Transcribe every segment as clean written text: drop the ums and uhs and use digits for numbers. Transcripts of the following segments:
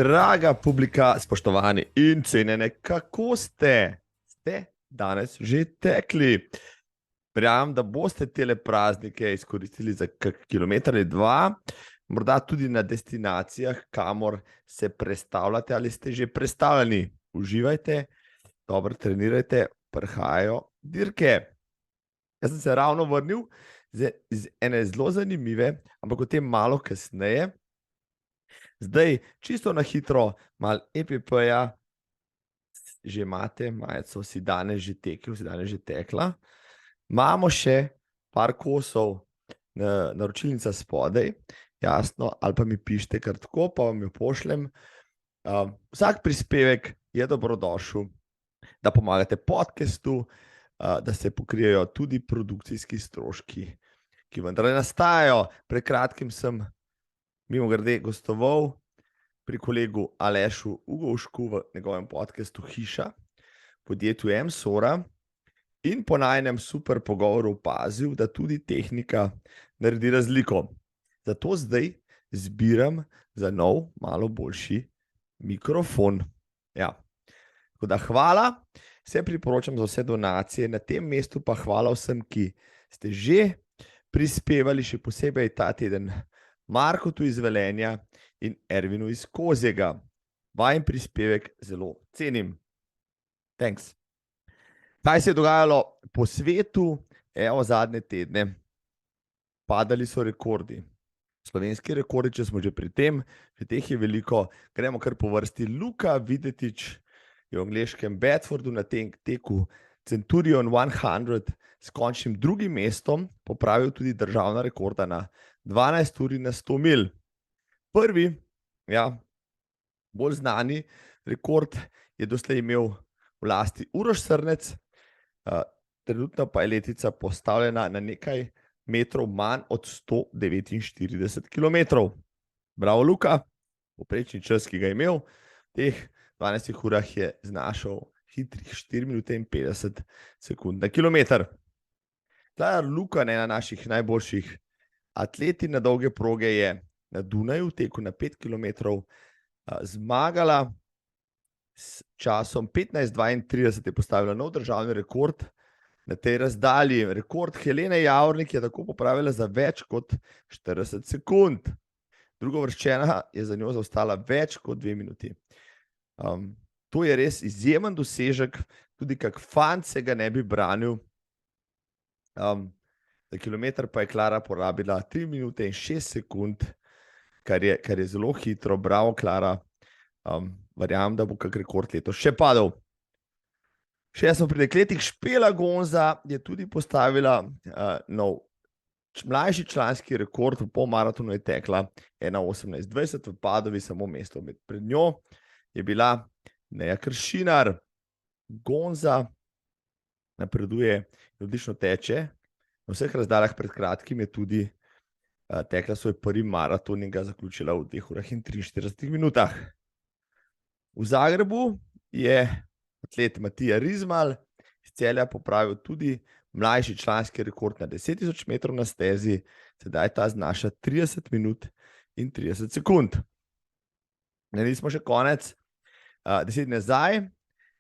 Draga publika, spoštovani in cenjene, kako ste? Ste danes že tekli? Verjamem, da boste tele praznike izkoristili za kak kilometer ali dva, morda tudi na destinacijah, kamor se prestavljate ali ste že prestavljeni. Uživajte, dobro trenirajte, prihajajo dirke. Jaz sem se ravno vrnil iz ene zelo zanimive, ampak o tem malo kasneje. Zdaj, čisto na hitro, malo EPP-ja, že imate, majico si danes že tekel, si danes že tekla. Imamo še par kosov naročilnica spodaj, jasno, ali pa mi pišite kar tako, pa vam jo pošljem. Vsak prispevek je dobrodošel, da pomagate podcastu, da se pokrijejo tudi produkcijski stroški, ki vendarle nastajajo. Pred kratkim sem mimogrede gostoval pri kolegu Alešu Ugovšku v njegovem podcastu Hiša, podjetju M-Sora, in po najnem super pogovoru opazil, da tudi tehnika naredi razliko. Zato zdaj zbiram za nov, malo boljši mikrofon. Ja. Tako da hvala, se priporočam za vse donacije, na tem mestu pa hvala vsem, ki ste že prispevali, še posebej ta teden Markotu iz Velenja in Ervinu iz Kozjega. Vajen prispevek zelo cenim. Thanks. Kaj se je dogajalo po svetu? Evo zadnje tedne. Padali so rekordi. Slovenski rekordi, če smo že pri tem, že teh je veliko. Gremo kar po vrsti. Luka Videtič je v angleškem Bedfordu na teku Centurion 100 s končnim drugim mestom popravil tudi državna rekorda na 12 uri na 100 mil. Prvi, bolj znani rekord je doslej imel v lasti Uroš Srnec, trenutno pa je letvica postavljena na nekaj metrov manj od 149 kilometrov. Bravo, Luka, povprečni čas, ki ga je imel, v teh 12 urah je znašal hitrih 4 minute in 50 sekund na kilometer. Luka, ena naših najboljših atleti na dolge proge, je na Dunaju teku na 5 kilometrov zmagala s časom 15:32, je postavila nov državni rekord na tej razdalji. Rekord Helene Javornik je tako popravila za več kot 40 sekund. Drugovrščena je za njo zaostala več kot 2 minuti. To je res izjemen dosežek, tudi kak fant se ga ne bi branil. Za kilometer pa je Klara porabila 3 minute in 6 sekund, kar je zelo hitro. Bravo, Klara. Verjamem, da bo kak rekord letos še padel. Še smo pri dekletih. Špela Gonza je tudi postavila nov mlajši članski rekord. V polmaratonu je tekla 1:18:20, v Padovi samo mesto pred njo je bila Neja Kršinar. Gonza napreduje, odlično teče. Na vseh razdaljah. Pred kratkim je tudi tekla svoj prvi maraton in ga zaključila v 2 urah in 43 minutah. V Zagrebu je atlet Matija Rizmal iz Celja popravil tudi mlajši članski rekord na 10.000 metrov na stezi. Sedaj ta znaša 30 minut in 30 sekund. Nismo še konec. 10 dni nazaj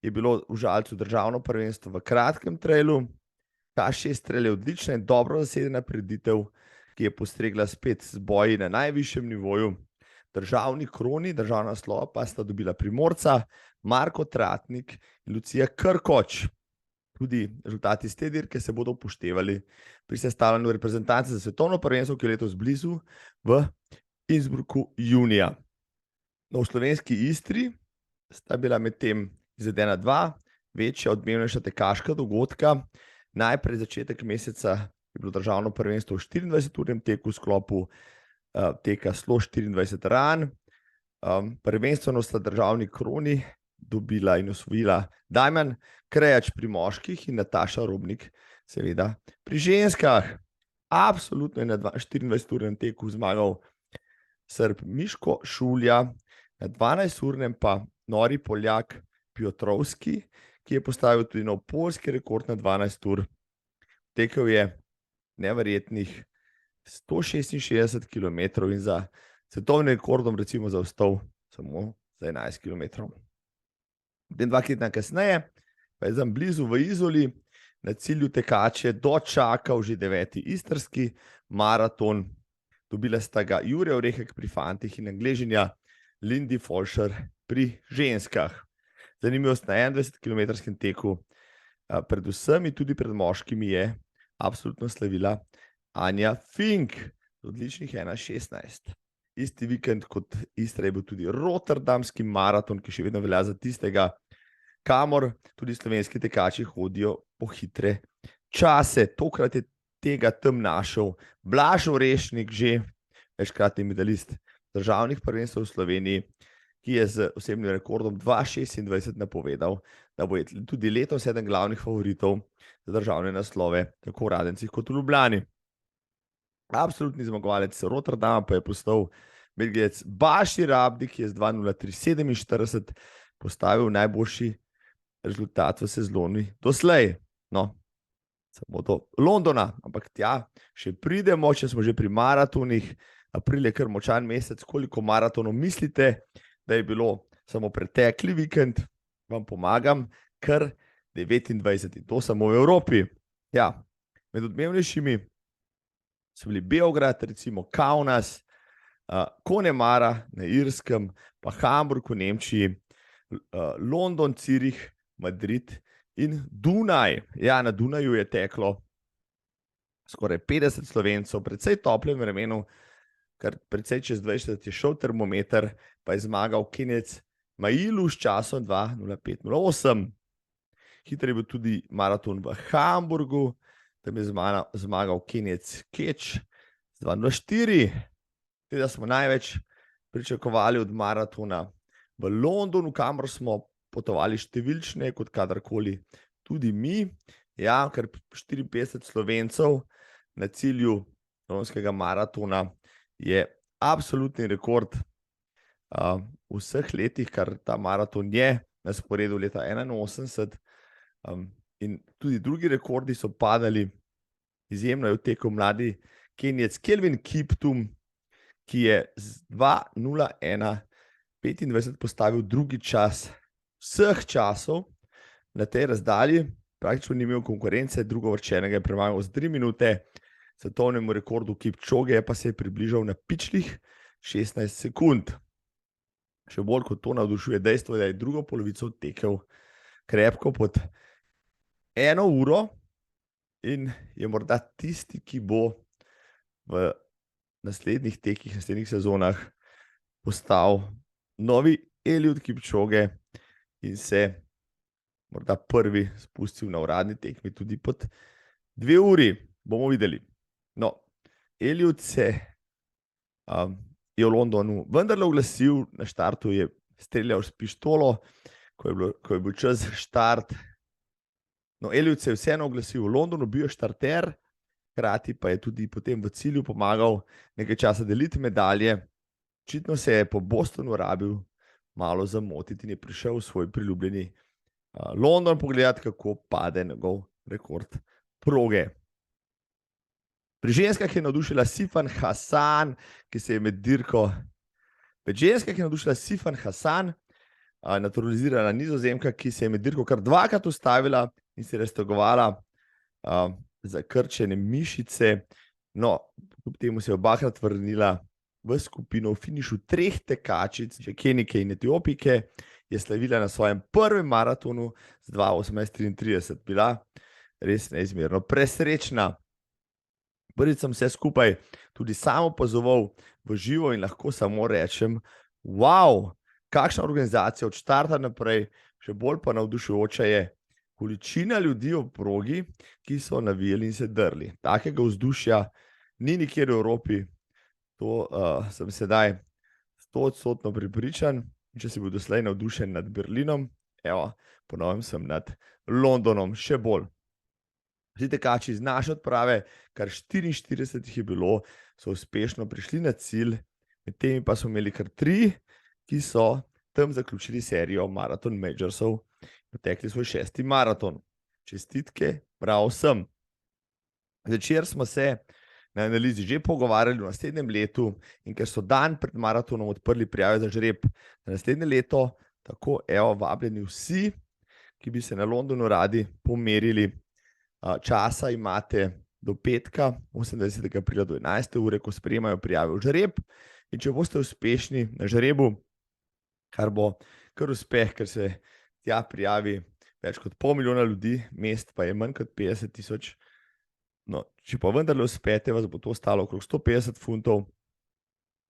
je bilo v Žalcu državno prvenstvo v kratkem trailu. Ta 6 trail je odlična in dobro zasedena prireditev, ki je postregla spet z boji na najvišjem nivoju. Državni kroni, državna naslova pa sta dobila Primorca, Marko Tratnik in Lucija Krkoč. Tudi rezultati iz te dirke se bodo upoštevali pri sestavljanju reprezentance za svetovno prvenstvo, ki je letos blizu, v Innsbrucku junija. V slovenski Istri sta bila medtem izvedena 2 večja, odmevnejša tekaška dogodka. Najprej začetek meseca je bilo državno prvenstvo v 24-urnem teku v sklopu teka Slo 24 ran. Prvenstveno sta državni kroni dobila in osvojila Damjan Krejač pri moških in Nataša Robnik seveda pri ženskah. Absolutno je na 24-urnem teku zmagal Srb Miško Šulja, na 12-urnem pa nori Poljak Piotrovski, ki je postavil tudi nov poljski rekord na 12 ur. Tekel je neverjetnih 166 kilometrov in za svetovnim rekordom recimo zaostal samo za 11 km. Potem 2 tedna kasneje, pa je tam blizu v Izoli, na cilju tekače dočakal že 9. istrski maraton. Dobila sta ga Jure Orehek pri fantih in Angležinja Lindy Folscher pri ženskah. Zanimivost na 21-kilometrskem teku, predvsem in tudi pred moškimi je absolutno slavila Anja Fink z odličnih 1:16. Isti vikend kot Istra je bil tudi Rotterdamski maraton, ki še vedno velja za tistega, kamor tudi slovenski tekači hodijo po hitre čase. Tokrat je tega tam našel Blaž Orešnik, že večkratni medalist državnih prvenstev v Sloveniji, ki je z osebnim rekordom 2:26 napovedal, da bo tudi letos eden glavnih favoritov za državne naslove, tako v Radencih kot v Ljubljani. Absolutni zmagovalec Rotterdama pa je postal Belgijec Bašir Abdi, ki je z 2:03:47 postavil najboljši rezultat v sezoni doslej. No, samo do Londona, ampak tja še pridemo, če smo že pri maratonih. April je kar močan mesec. Koliko maratonov mislite, da je bilo samo pretekli vikend? Vam pomagam, kar 29 in to samo v Evropi. Ja, med odmevnejšimi so bili Beograd, recimo Kaunas, Connemara na Irskem, pa Hamburg v Nemčiji, London, Cirih, Madrid in Dunaj. Ja, na Dunaju je teklo skoraj 50 Slovencev, precej toplem vremenu, kar precej čez 20 je šel termometer, pa je zmagal Kenec Mailu s časom 2:05:08. Hitro je bil tudi maraton v Hamburgu, tam je zmagal Kenec Keč z 2:04. Teda smo največ pričakovali od maratona v Londonu, kamor smo potovali številčne kot kadarkoli tudi mi. Ja, kar 54 Slovencev na cilju londonskega maratona je absolutni rekord v vseh letih, kar ta maraton je na sporedu leta 81. In tudi drugi rekordi so padali. Izjemno je vtekel mladi Kenijec Kelvin Kiptum, ki je z 2:01:25 postavil drugi čas vseh časov na tej razdalji. Praktično ni imel konkurence, drugovrščenega je premagal z 3 minute. Svetovnemu rekordu Kipčoge pa se je približal na pičlih 16 sekund. Še bolj kot to navdušuje dejstvo, da je drugo polovico tekel krepko pod 1 uro in je morda tisti, ki bo v naslednjih tekih, naslednjih sezonah postal novi Eliud Kipčoge in se morda prvi spustil na uradni tekmi tudi pod 2 uri. Bomo videli. No, Eliud se je v Londonu vendarle oglasil, na štartu je streljal s pištolo, ko je bil čas štart. No, Eliud se je vseeno oglasil v Londonu, bil je štarter, hkrati pa je tudi potem v cilju pomagal nekaj časa deliti medalje. Očitno se je po Bostonu rabil malo zamotiti in je prišel v svoj priljubljeni London pogledati, kako pade njegov rekord proge. Pri ženskah je navdušila Sifan Hassan, ki se je med dirko. Pri ženskah je navdušila Sifan Hassan, naturalizirana Nizozemka, ki se je med dirko kar 2-krat ustavila in se je raztegovala zakrčene mišice. No, kljub temu se je 2-krat vrnila v skupino. V finišu 3 tekačic, Kenijke in Etiopijke, je slavila na svojem prvem maratonu z 2:18:33. Bila res neizmerno presrečna. Prvič sem vse skupaj tudi sam opazoval v živo in lahko samo rečem, wow, kakšna organizacija od štarta naprej, še bolj pa navdušujoča je količina ljudi v progi, ki so navijali in se drli. Takega vzdušja ni nikjer v Evropi. To sem sedaj 100% prepričan. Če si bil doslej navdušen nad Berlinom, evo, po novem sem nad Londonom še bolj. Vsi tekači iz naše odprave, kar 44 jih je bilo, so uspešno prišli na cilj, med temi pa so imeli kar 3, ki so tam zaključili serijo Marathon Majorsov in potekli svoj 6. maraton. Čestitke prav vsem. Zvečer smo se na analizi že pogovarjali v naslednjem letu in ker so dan pred maratonom odprli prijave za žreb za naslednje leto, tako vabljeni vsi, ki bi se na Londonu radi pomerili. Časa imate do petka, 28. aprila do 11. ure, ko sprejemajo prijave v žreb. In če boste uspešni na žrebu, kar bo kar uspeh, ker se tja prijavi več kot 500 000 ljudi, mest pa je manj kot 50 000. No, če pa vendarle uspete, vas bo to stalo okrog 150 funtov,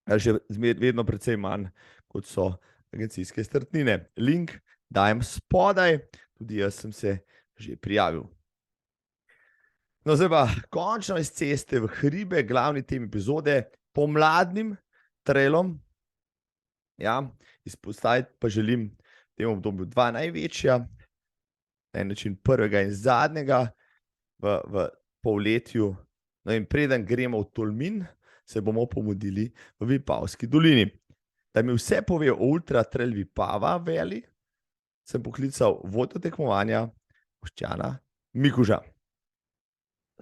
že vedno precej manj, kot so agencijske startnine. Link dajem spodaj, tudi jaz sem se že prijavil. No, zdaj pa končno iz ceste v hribe, glavni tem epizode, pomladnim trailom. Ja, izpostaviti pa želim v tem obdobju dva največja, na en način prvega in zadnjega v polletju. No, in preden gremo v Tolmin, se bomo pomudili v Vipavski dolini. Da mi vse pove o Ultra Trail Vipava Valley, sem poklical vodjo tekmovanja Boštjana Mikuža.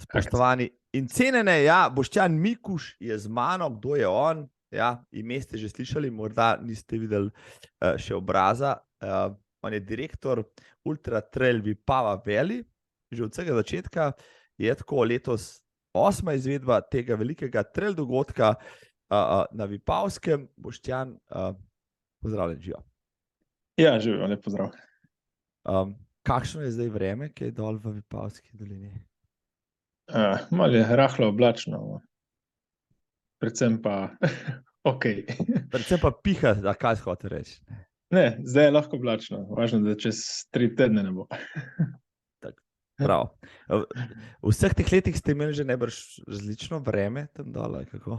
Spoštovani in cenjene, ja, Boštjan Mikuž je z mano, kdo je on? Ja, ime ste že slišali, morda niste videli še obraza. On je direktor Ultra Trail Vipava Valley, že od vsega začetka je tako letos 8. izvedba tega velikega trail dogodka na Vipavskem. Boštjan, pozdravljen, živijo. Ja, živijo, lep pozdrav. Kakšno je zdaj vreme, ki je dol v Vipavski dolini? Malo je rahlo oblačno, predvsem pa ok. Predvsem pa piha, da kaj hoče reči. Ne, zdaj je lahko oblačno, važno, da čez 3 tedne ne bo. Prav. V vseh teh letih ste imeli že najbrž različno vreme tam dole, kako?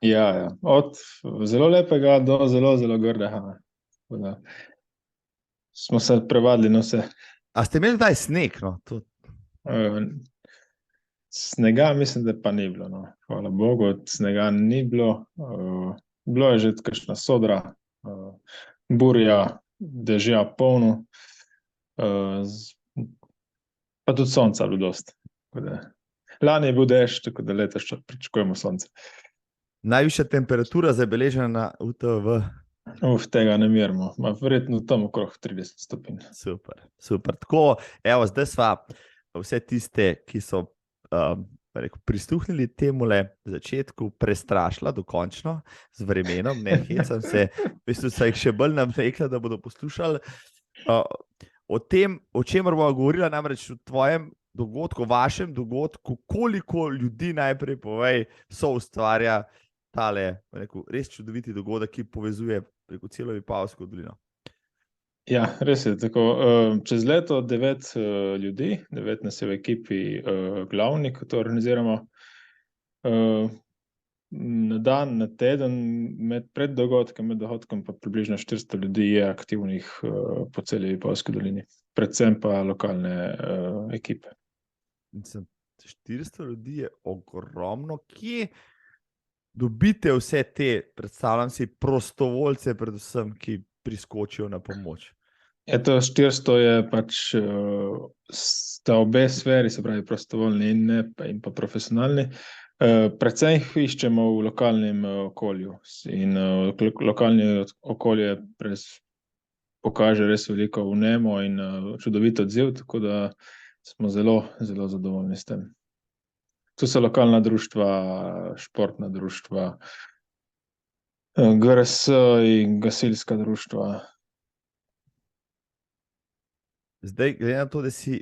Ja, od zelo lepega do zelo, zelo grdega. Smo se prevadili na vse. A ste imeli kdaj sneg? No? Snega mislim, da pa ni bilo. No. Hvala Bogu, snega ni bilo. Bilo je že kakšna sodra, burja, dežja polno, pa tudi sonca bilo dosti. Lani je bil dež, tako da letos pričakujemo sonce. Najvišja temperatura zabeležena na UTV? Tega ne merimo. Verjetno tam okrog 30 stopinj. Super, super. Tako, evo, zdaj sva vse tiste, ki so prisluhnili temule začetku, prestrašila dokončno z vremenom, ne hecam se, v bistvu so jih še bolj navekla, da bodo poslušali. O tem, o čemer bomo govorila, namreč v tvojem dogodku, vašem dogodku, koliko ljudi najprej povej, so ustvarja tale res čudoviti dogodek, ki povezuje preko celo Vipavsko dolino. Ja, res je tako. Čez leto 9 ljudi, 9 nas je v ekipi glavni, ko to organiziramo. Na dan, na teden, pred dogodkom, med dogodkom pa približno 400 ljudi je aktivnih po celi Vipavski dolini. Predvsem pa lokalne ekipe. 400 ljudi je ogromno. Kje dobite vse te, predstavljam si, prostovoljce, predvsem, ki priskočijo na pomoč? To 400 je pač sta obe sferi, se pravi prostovoljni in pa profesionalni. Predvsem jih iščemo v lokalnem okolju in lokalno okolje pokaže res veliko vnemo in čudovit odziv, tako da smo zelo, zelo zadovoljni s tem. Tu so lokalna društva, športna društva, GRS in gasilska društva. Zdaj, glede na to, da si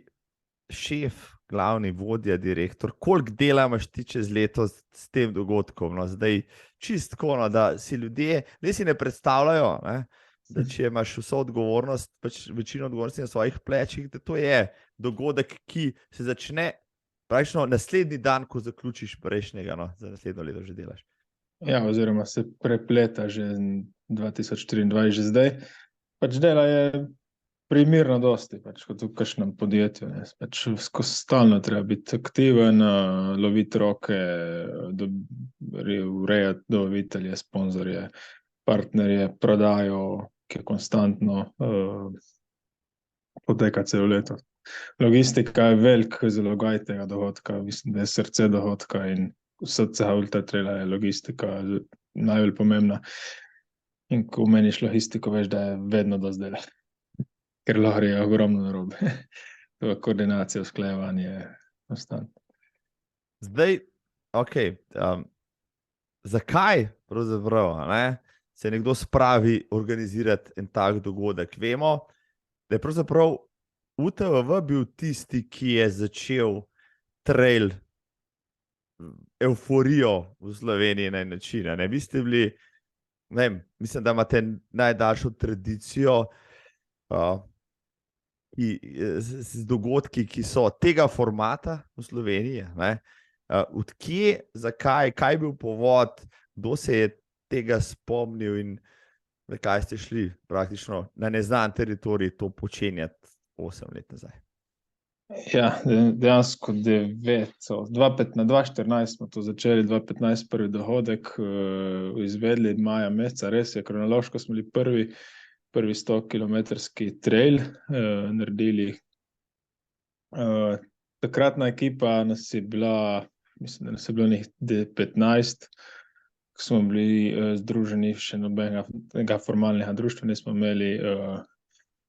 šef, glavni vodja, direktor, koliko dela imaš ti čez leto s tem dogodkom? No, zdaj, čistko, no, da si ljudje, da si ne predstavljajo, ne, da če imaš vso odgovornost, pač večino odgovornosti na svojih plečih, da to je dogodek, ki se začne praktično naslednji dan, ko zaključiš prejšnjega, no, za naslednjo leto že delaš. Ja, oziroma se prepleta že 2024, že zdaj. Pač dela je primerno dosti, pač kot v kakšnem podjetju. Ne. Pač stalno treba biti aktiven, loviti roke, urejati dobavitelje, sponzorje, partnerje, prodajo, ki je konstantno poteka celo leto. Logistika je velik zalogaj tega dogodka, mislim, da je srce dogodka in srca ultratraila je logistika najbolj pomembna. In ko meniš logistiko, veš, da je vedno do zdaj, ker lahko je ogromno narobe. Koordinacija, usklajevanje, ostane. Zdaj, ok, zakaj pravzaprav, se nekdo spravi organizirati en tak dogodek? Vemo, da je pravzaprav UTVV bil tisti, ki je začel trail euforijo v Sloveniji na način. Vi ste bili, ne vem, mislim, da imate najdaljšo tradicijo z dogodki, ki so tega formata v Sloveniji. Odkje, zakaj, kaj je bil povod, kdo se je tega spomnil in zakaj ste šli praktično na neznan teritorij to počenjati 8 let nazaj? Ja, dejansko 2014 smo to začeli, 2015 prvi dohodek izvedli maja meseca, res je, kronološko smo bili prvi 100-kilometrski trail naredili. Takratna ekipa nas je bila, mislim, da nas je bilo njih 15, ko smo bili združeni, še nobenega formalnega društva nismo imeli.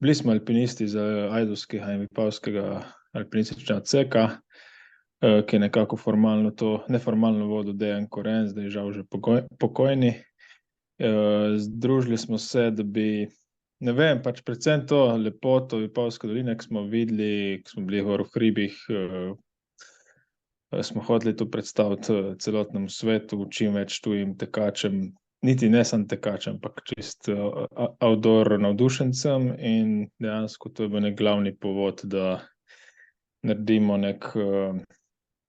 Bili smo alpinisti z Ajdovskega in Vipavskega alpinističnega odseka, ki je nekako formalno to, neformalno vodil Dejan Koren, zdaj je žal že pokojni. Združili smo se, da bi, ne vem, pač predvsem to lepoto Vipavske doline, ki smo videli, ko smo bili v hribih, smo hoteli to predstaviti celotnemu svetu, čim več tujim tekačem, niti ne samo tekačem, ampak čist outdoor navdušencem, in dejansko to je bil nek glavni povod, da naredimo nek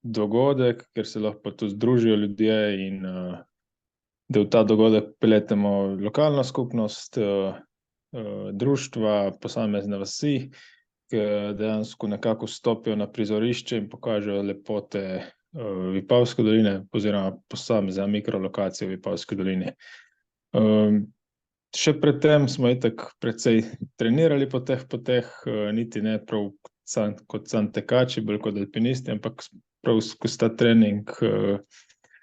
dogodek, ker se lahko tu združijo ljudje in da v ta dogodek peletemo lokalno skupnost, društva, posamezne vasi, ki dejansko nekako stopijo na prizorišče in pokažejo lepote Vipavske doline oziroma posamezne mikrolokacije v Vipavski dolini. Še predtem smo itak precej trenirali po teh poteh, niti ne prav kot sam tekači, bolj kot alpinisti, ampak prav skozi ta trening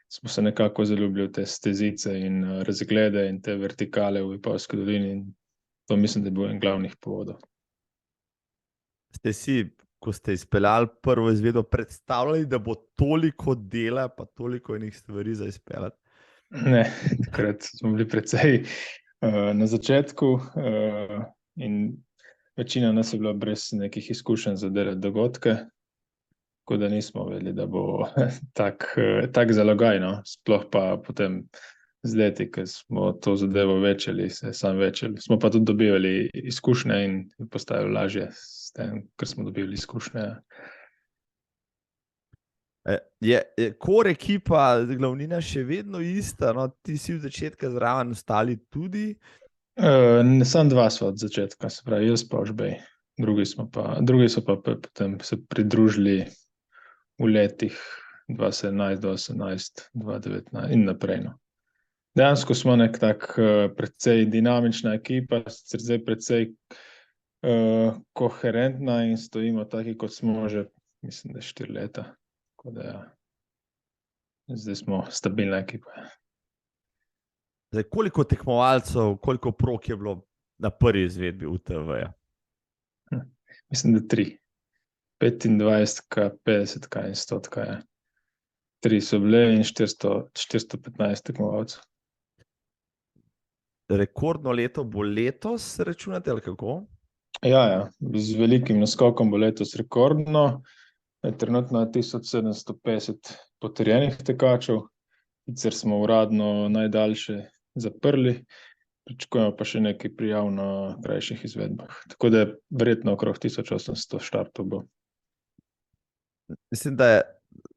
smo se nekako zaljubili v te stezice in razglede in te vertikale v Vipavski dolini, in to mislim, da je bil en glavnih povodov. Ste si, ko ste izpeljali prvo izvedo, predstavljali, da bo toliko dela pa toliko enih stvari za izpeljati? Ne, takrat smo bili precej na začetku in večina nas je bila brez nekih izkušenj za delati dogodke, tako da nismo vedeli, da bo tak zalogaj, no. Sploh pa potem z leti, ker smo to zadevo večali, smo pa tudi dobivali izkušnje in postajalo lažje s tem, ker smo dobivali izkušnje. Je core ekipa, glavnina še vedno ista, no? Ti si v začetka zraven, ostali tudi? Samo dva sva od začetka, se pravi, jaz pa Ožbej. Drugi so pa potem se pridružili v letih 2017, 2018, 2019 in naprej. No. Dejansko smo nek tak precej dinamična ekipa, zdaj precej koherentna in stojimo taki, kot smo že, mislim, da 4 leta. Tako da ja, zdaj smo stabilna ekipa. Zdaj, koliko tekmovalcev, koliko prog je bilo na prvi izvedbi UTV-ja? Mislim, da 3. 25, 50 in 100. Ja. 3 so bile in 415 tekmovalcev. Rekordno leto bo letos, računate, ali kako? Ja, z velikim naskokom bo letos rekordno. Trenutno je 1750 potrjenih tekačev, sicer smo uradno najdaljše zaprli, pričakujemo pa še nekaj prijav na krajših izvedbah. Tako da je verjetno okrog 1800 štartov bo. Mislim, da je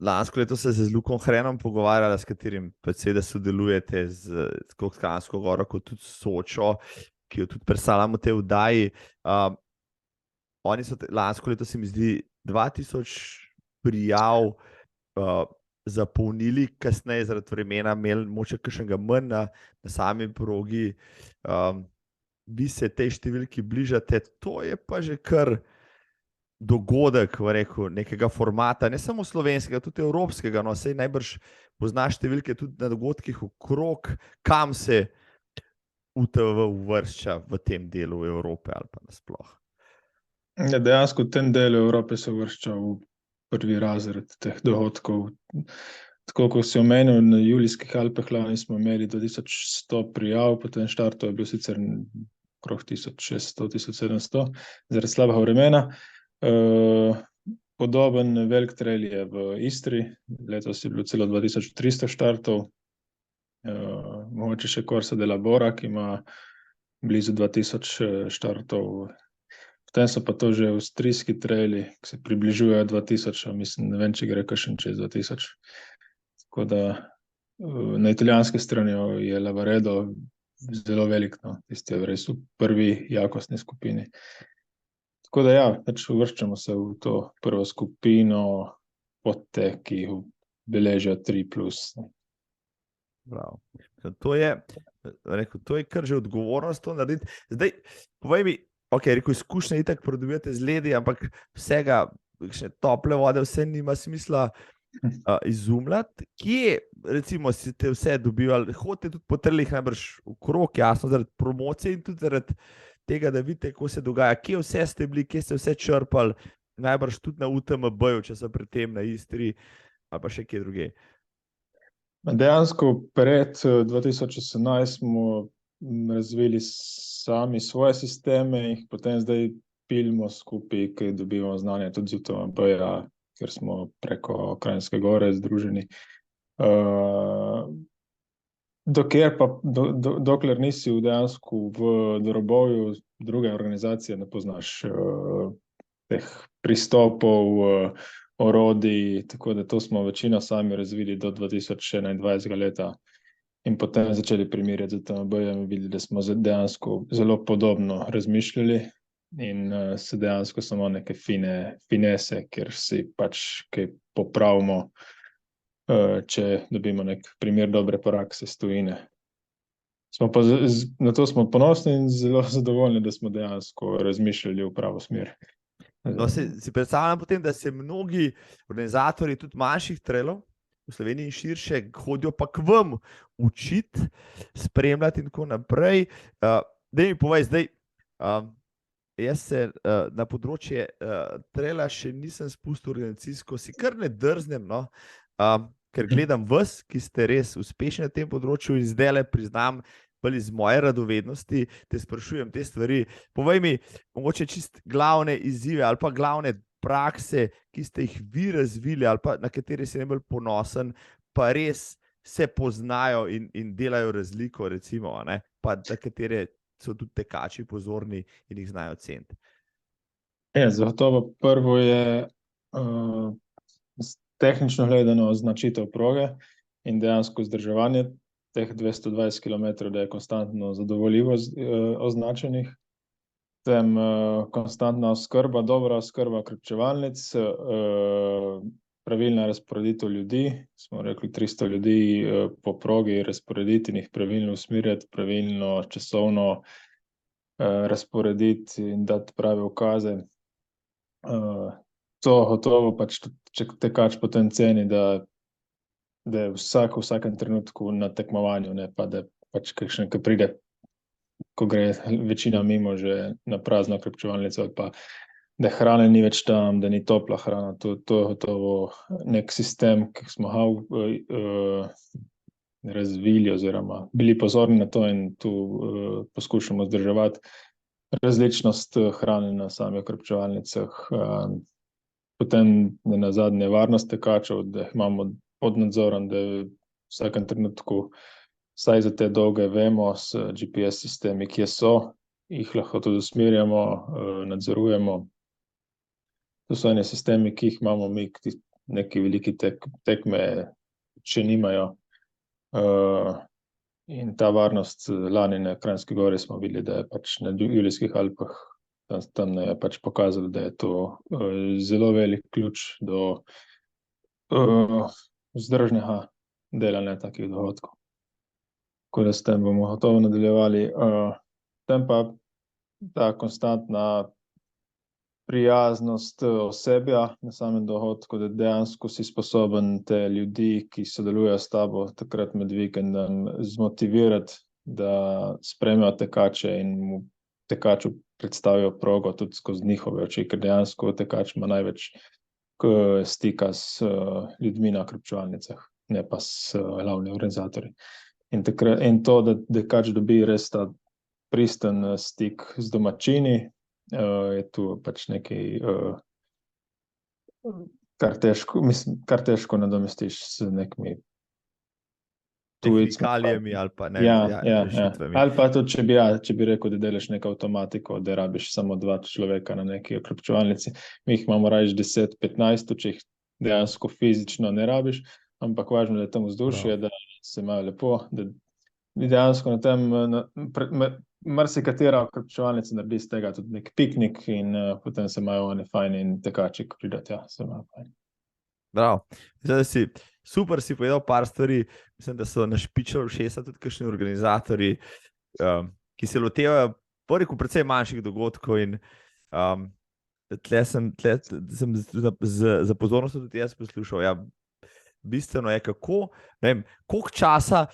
lansko leto se z Lukom Hrenom pogovarjala, s katerim predvsej, da sodelujete z Kranjsko goro, kot tudi Sočo, ki jo tudi predstavljamo v tej oddaji. Oni so lansko leto, se mi zdi, 2000 prijav zapolnili, kasneje zaradi vremena imeli moče kakšnega manj na sami progi. Vi se tej številki bližate, to je pa že kar dogodek, nekega formata, ne samo slovenskega, tudi evropskega, no, sej najbrž poznaš številke tudi na dogodkih okrog, kam se UTV uvršča v tem delu Evrope ali pa nasploh? Ja, dejansko v tem delu Evrope se uvršča v prvi razred teh dogodkov. Tako kot si omenil, na Julijskih Alpah lani smo imeli 2100 prijav, potem štartov je bil sicer okrog 1600-1700, zaradi slabega vremena. Podoben velik trail je v Istri, letos je bilo celo 2300 štartov, mogoče še Corsa della Bora, ki ima blizu 2000 štartov. Potem so pa to že avstrijski traili, ki se približujejo 2000, mislim, ne vem, če gre kakšen čez 2000. Tako da na italijanski strani je Lavaredo zelo velik, no, tisti je res v prvi jakostni skupini. Tako da ja, uvrščamo se v to prvo skupino pod te, ki jih beležijo 3+. Bravo. To je kar že odgovornost to narediti. Zdaj, povej mi, rekel, izkušnje itak pridobivate z ledi, ampak vsega, še tople vode, vse nima smisla izumljati. Kje, recimo, si te vse dobivali? Hodite tudi po trlih najbrž okrog, jasno, zaradi promocije in tudi zaradi tega, da vidite, kako se dogaja. Kje vse ste bili, kje ste vse črpali? Najbrž tudi na UTMB-ju, če so pri tem na Istri, ali pa še kje druge. Dejansko pred 2018 smo razvili sami svoje sisteme in potem zdaj pilimo skupaj, ki dobivamo znanje tudi z UTMB-ja, ker smo preko Kranjske Gore združeni. Dokler nisi dejansko v drobovju druge organizacije, ne poznaš teh pristopov, orodij, tako da to smo večino sami razvili do 2021 leta in potem začeli primerjati z UTMB-jem in videli, da smo dejansko zelo podobno razmišljali in se dejansko samo neke finese, ker si pač kaj popravimo, če dobimo nek primer dobre prakse s tujine. Na to smo ponosni in zelo zadovoljni, da smo dejansko razmišljali v pravo smer. No, si predstavljam potem, da se mnogi organizatorji tudi manjših trailov v Sloveniji in širše hodijo pa k vam učiti, spremljati in tako naprej. Daj mi povej zdaj, jaz se na področje traila še nisem spustil organizacijsko, si kar ne drznem, no, ker gledam vas, ki ste res uspešni na tem področju in zdajle priznam, bolj iz moje radovednosti, te sprašujem te stvari. Povej mi, mogoče čist glavne izzive ali pa glavne prakse, ki ste jih vi razvili ali pa na katere si najbolj ponosen, pa res se poznajo in delajo razliko, recimo, ne? Pa na katere so tudi tekači pozorni in jih znajo ceniti. Zagotovo prvo je tehnično gledano označitev proge in dejansko vzdrževanje teh 220 km, da je konstantno zadovoljivo označenih. Potem konstantna oskrba, dobra oskrba krepčevalnic, pravilna razporeditev ljudi, smo rekli 300 ljudi po progi razporediti in jih pravilno usmerjati, pravilno časovno razporediti in dati prave ukaze. To gotovo pač, če tekač potem ceni, da je v vsakem trenutku na tekmovanju, ne pa da pač kakšen, ki pride, ko gre večina mimo že na prazno krepčevalnico, ali pa da hrane ni več tam, da ni topla hrana. To je gotovo nek sistem, ki smo ga razvili oziroma bili pozorni na to in tu poskušamo vzdrževati različnost hrane na samih krepčevalnicah. Potem nenazadnje varnost tekačev, da jih imamo pod nadzorom, da v vsakem trenutku, vsaj za te dolge, vemo s GPS sistemi, kje so, jih lahko tudi usmerjamo, nadzorujemo. To so ene sistemi, ki jih imamo mi, neki veliki tekme še nimajo. In ta varnost lani na Kranjski Gori smo videli, da je pač na Julijskih Alpah, tam je pač pokazalo, da je to zelo velik ključ do vzdržnega delanja takih dogodkov. Tako da s tem bomo gotovo nadaljevali. Potem pa ta konstantna prijaznost osebja na samem dohodku, da dejansko si sposoben te ljudi, ki sodelujejo s tabo takrat med vikendom, zmotivirati, da spremljajo tekače in mu tekaču predstavijo progo tudi skozi njihove oči, ker dejansko tekač ima največ stika s ljudmi na krepčevalnicah, ne pa s glavni organizatorji. In to, da tekač dobi res ta pristen stik z domačini, je tu pač nekaj, kar težko nadomestiš s nekimi tehnikalijami ali pa rešitvami. Ali pa tudi, če bi rekel, da delaš neko avtomatiko, da rabiš samo 2 človeka na neki okrepčevalnici. Mi jih imamo raje 10-15, če jih dejansko fizično ne rabiš, ampak važno je tam vzdušje, da se imajo lepo, da dejansko na tem marsikatera okrepčevalnica naredi z tega tudi nek piknik in potem se imajo oni fajn in tekači, ko pridajo tja, se imajo fajn. Bravo. Zdaj si super si povedal par stvari, mislim, da so našpičali ušesa tudi kakšni organizatorji, ki se lotevajo predvsem manjših dogodkov in tle sem za pozornost tudi jaz poslušal. Ja, bistveno je kako, ne vem, koliko časa,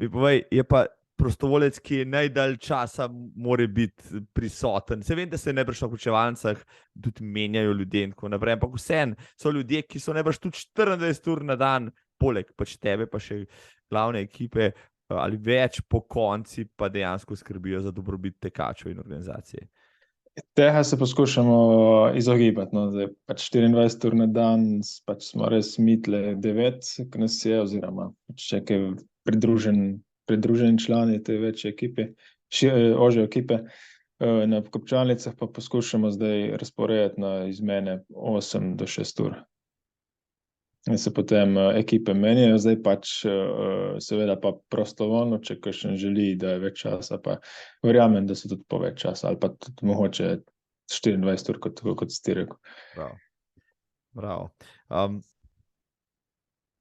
povej, je pa prostovoljec, ki je najdalj časa mora biti prisoten. Se vem, da se najbrž na vključevalnicah tudi menjajo ljudje in tako naprej, ampak vseeno so ljudje, ki so najbrž tudi 24 ur na dan, poleg pač tebe pa še glavne ekipe ali več po konci pa dejansko skrbijo za dobrobit tekačev in organizacije. Tega se poskušamo izogibati. No. Zdaj, pač 24 ur na dan, pač smo res mitle 9, ki nas je, oziroma še kaj pridruženi člani te večje ekipe, ožje ekipe. Na kopčalnicah pa poskušamo zdaj razporediti na izmene 8 do 6 ur. In se potem ekipe menjajo, zdaj pač seveda pa prostovoljno, če kakšen želi, da je več časa, pa verjamem, da so tudi po več časa, ali pa tudi mogoče 24 ur, kot si ti rekel. Bravo.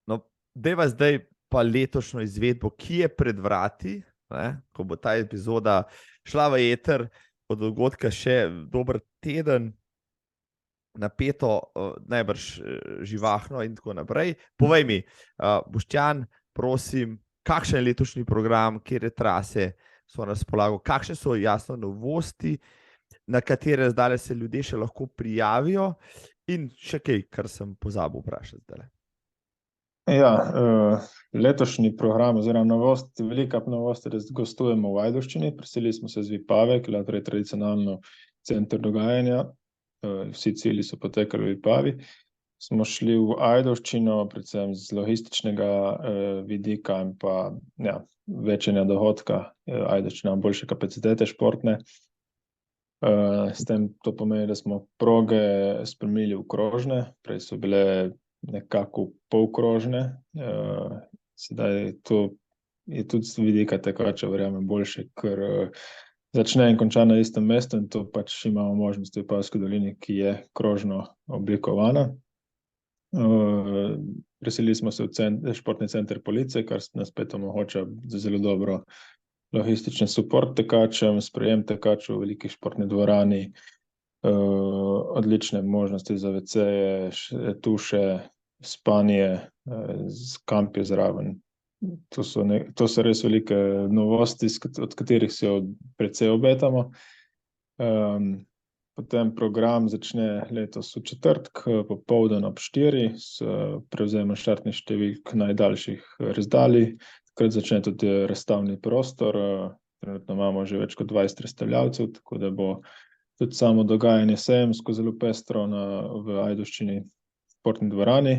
No, dejva zdaj pa letošnjo izvedbo, ki je pred vrati, ne, ko bo ta epizoda šla v eter, od dogodka še dober teden, napeto, najbrž živahno in tako naprej. Povej mi, Boštjan, prosim, kakšen je letošnji program, katere trase so na razpolago, kakšne so jasno novosti, na katere zdaj se ljudje še lahko prijavijo in še kaj, kar sem pozabil vprašati zdaj. Ja, letošnji program oziroma novost, velika novost je, da gostujemo v Ajdovščini. Preselili smo se z Vipave, ki je torej tradicionalno center dogajanja. Vsi cilji so potekali v Vipavi. Smo šli v Ajdovščino, predvsem z logističnega vidika in pa večanja dohodka. Ajdovščina ima boljše kapacitete športne. S tem to pomeni, da smo proge spremenili v krožne, prej so bile nekako polkrožne. Sedaj to je tudi z vidika tekača, verjamem, boljše, ker začne in konča na istem mestu in to pač imamo možnost v Vipavski dolini, ki je krožno oblikovana. Preselili smo se v športni center Police, kar nas spet omogoča zelo dobro logistični support tekačem, sprejem tekačev v veliki športni dvorani, odlične možnosti za WC-je, tuše, spanje, z kampi zraven. To so res velike novosti, od katerih se precej obetamo. Potem program začne letos v četrtek, popoldan ob 4, s prevzemom štartnih številk najdaljših razdalj. Takrat začne tudi razstavni prostor. Trenutno imamo že več kot 20 razstavljavcev, tako da bo tudi samo dogajanje sejemsko zelo pestro v Ajdovščini v športni dvorani.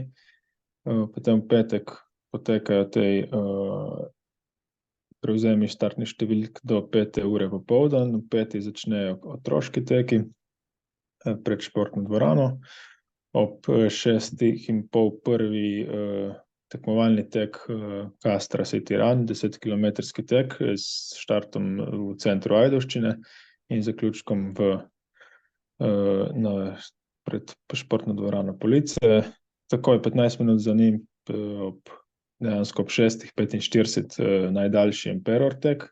Potem v petek potekajo tej prevzemi štartnih številk do 5. ure popoldan. V 5. začnejo otroški teki pred športno dvorano. Ob 6:30 prvi tekmovalni tek Castra City Run, 10-kilometrski tek s štartom v centru Ajdovščine in zaključkom pred športno dvorano Police. Takoj 15 minut za njim, dejansko ob 6:45 najdaljši Emperor tek.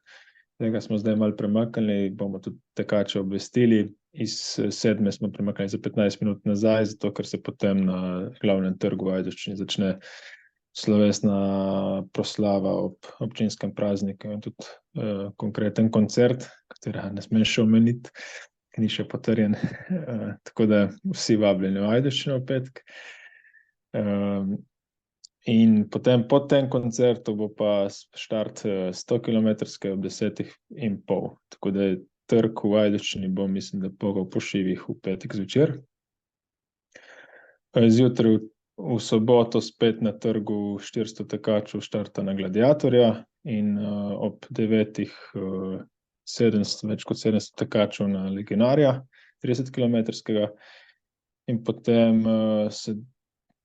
Tega smo zdaj malo premaknili, bomo tudi tekače obvestili iz 7. smo premaknili za 15 minut nazaj, zato ker se potem na glavnem trgu v Ajdovščini začne slovesna proslava ob občinskem prazniku in tudi konkreten koncert, katerega ne smem še omeniti, ki ni še potrjen. Tako da vsi vabljeni v Ajdovščino v petek. In potem po tem koncertu bo pa štart 100-kilometrske ob 10:30. Tako da je trg v Ajdovščini bo, mislim, da pogal po šivih v petek zvečer. Zjutraj v soboto spet na trgu 400 tekačev štarta na Gladiatorja in ob 9:00 več kot 700 tekačev na Legionarja, 30-kilometrskega. In potem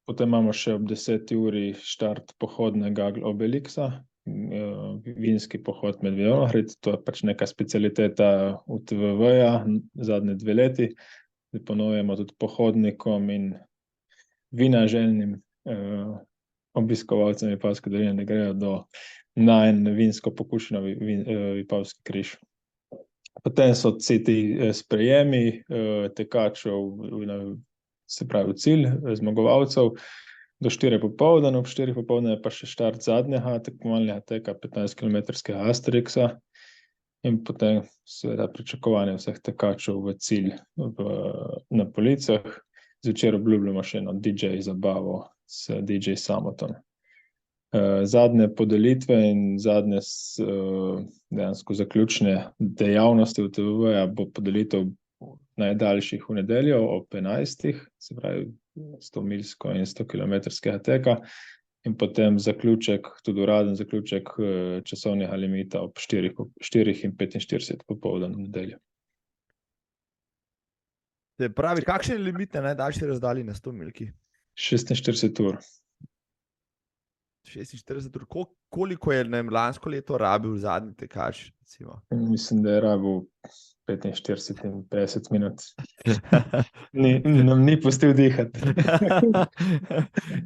imamo še ob 10. uri štart pohodnega Obelixa, vinski pohod med Vinohrad. To je pač neka specialiteta UTVV-ja zadnje 2 leti. Ponujemo tudi pohodnikom in vinaželjnim obiskovalcem Vipavske doline, da grejo na en vinsko pokušino Vipavski križ. Potem so vsi ti sprejemi tekačev, se pravi cilj zmagovalcev, do 4 popoldan, ob 4 popoldan je pa še štart zadnjega tekmovalnega teka 15-kilometrskega Asterixa in potem seveda pričakovanje vseh tekačev v cilj na Policah. Zvečer obljubljamo še eno DJ zabavo s DJ Samotom. Zadnje podelitve in zadnje dejansko zaključne dejavnosti v TVV-ja bo podelitev najdaljših v nedeljo ob 11, se pravi 100-milsko in 100-kilometrskega teka in potem zaključek, tudi uraden zaključek časovnega limita ob 4:45 popoldan v nedeljo. Se pravi, kakšen je limit na najdaljši razdalji na 100-milki? 46 ur. 46 ur. Koliko je lansko leto rabil zadnji tekač? Recimo? Mislim, da je rabil 45 in 50 minut. Nam ni pustil dihati.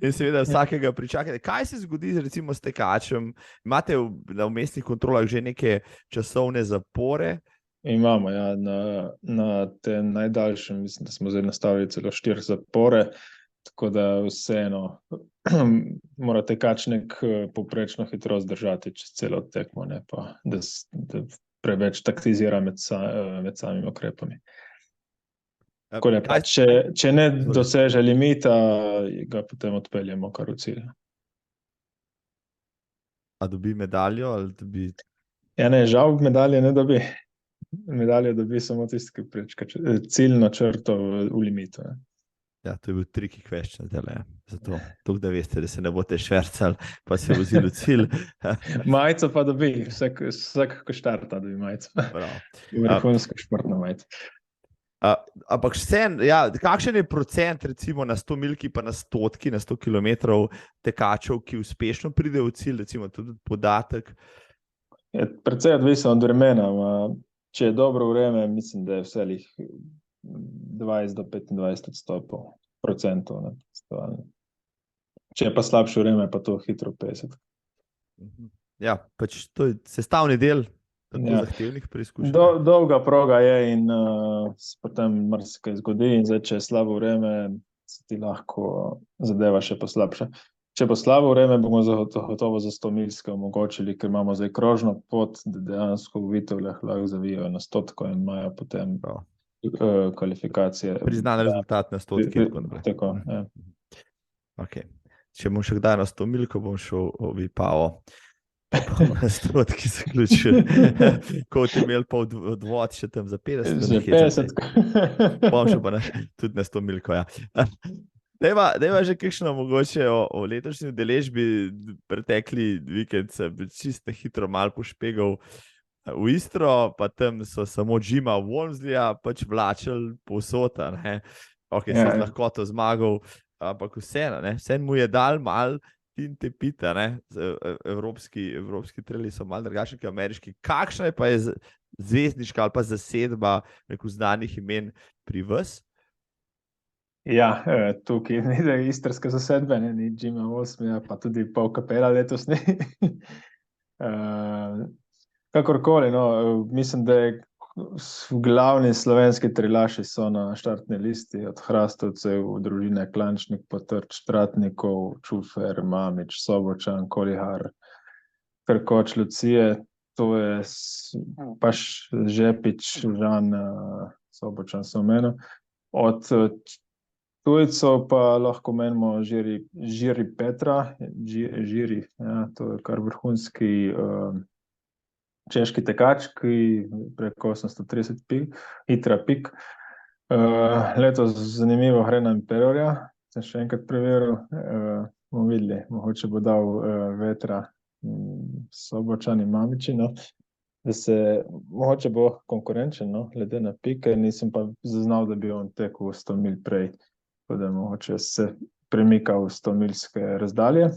In seveda vsakega pričakate. Kaj se zgodi recimo s tekačem? Imate na vmesnih kontrolah že neke časovne zapore? Imamo, ja. Na tem najdaljšem, mislim, da smo zdaj nastavili celo 4 zapore, tako da vseeno mora tekač povprečno hitrost držati čez celo tekmo, ne pa da preveč taktizira med samimi ukrepami. Če ne doseže limita, ga potem odpeljemo kar v cilj. A dobi medaljo ali dobi? Ja, ne, žal medalje ne dobi. Medalje dobi samo tisti, ki prečka ciljno črto v limitu. Ne. Ja, to je bil tricky question, zato tukaj, da veste, da se ne boste švercali, pa se vozili v cilj. Majico pa dobi, vsak ko štarta dobi majico. Vrhunsko športno majico. Ampak kakšen je procent recimo na 100-milki pa na 100-ki, na 100 kilometrov tekačev, ki uspešno pride v cilj, recimo tudi podatek? Je precej odvisno od vremena. Če je dobro vreme, mislim, da je vselih 20 do 25%. Če je pa slabše vreme, pa to hitro 50%. Ja, pač to je sestavni del tako zahtevnih preizkušenj. Dolga proga je in se potem marsikaj zgodi in zdaj, če je slabo vreme, se ti lahko zadeva še poslabša. Če bo slabo vreme, bomo gotovo za 100-milske omogočili, ker imamo zdaj krožno pot, da dejansko v Vitovljah lahko zavijajo na 100 in imajo potem kvalifikacije. Priznan rezultat na 100-ki. Tako, ja. Okay. Če bom še kdaj na 100-milko, bom šel v Vipavo. Pa na 100-ki zaključil. Ko ti imel pa odvod še tam za 50. Za 50. Bom šel pa tudi na 100-milko, ja. Dajva že kakšno mogoče o letošnji udeležbi. Pretekli vikend sem čisto hitro malo pošpegal v Istro, pa tam so samo Jima Walmsleyja pač vlačili povsod. Ok, sem lahko to zmagal, ampak vseeno mu je dal malo tinte pita. Evropski treli so malo drugačni kot ameriški. Kakšna je pa zvezdniška ali pa zasedba znanih imen pri vas? Ja, tukaj ni istrske zasedbe, ni Jima Walmsleyja, pa tudi pol kapela letos ni. Kakorkoli, mislim, da je Glavni slovenski trilaši so na štartni listi, od Hrastovcev, družine Klančnik, Potrč, Tratnikov, Čufer, Mamič, Sobočan, Kolihar, Krkoč, Lucije, to je pač Žepič, Žan, Sobočan so omenil. Od tujcev pa lahko menimo Žiri Petra, Žiri, ja, to je kar vrhunski češki tekač, ki preko 830 hitra pik. Letos zanimivo gre na Imperiorja, sem še enkrat preveril, bomo videli, mogoče bo dal vetra Sobočan in Mamiči, no? Da se mogoče bo konkurenčen, no? Glede na pike, nisem pa zaznal, da bi on tekel 100 mil prej, tako da mogoče se premika v 100-milske razdalje.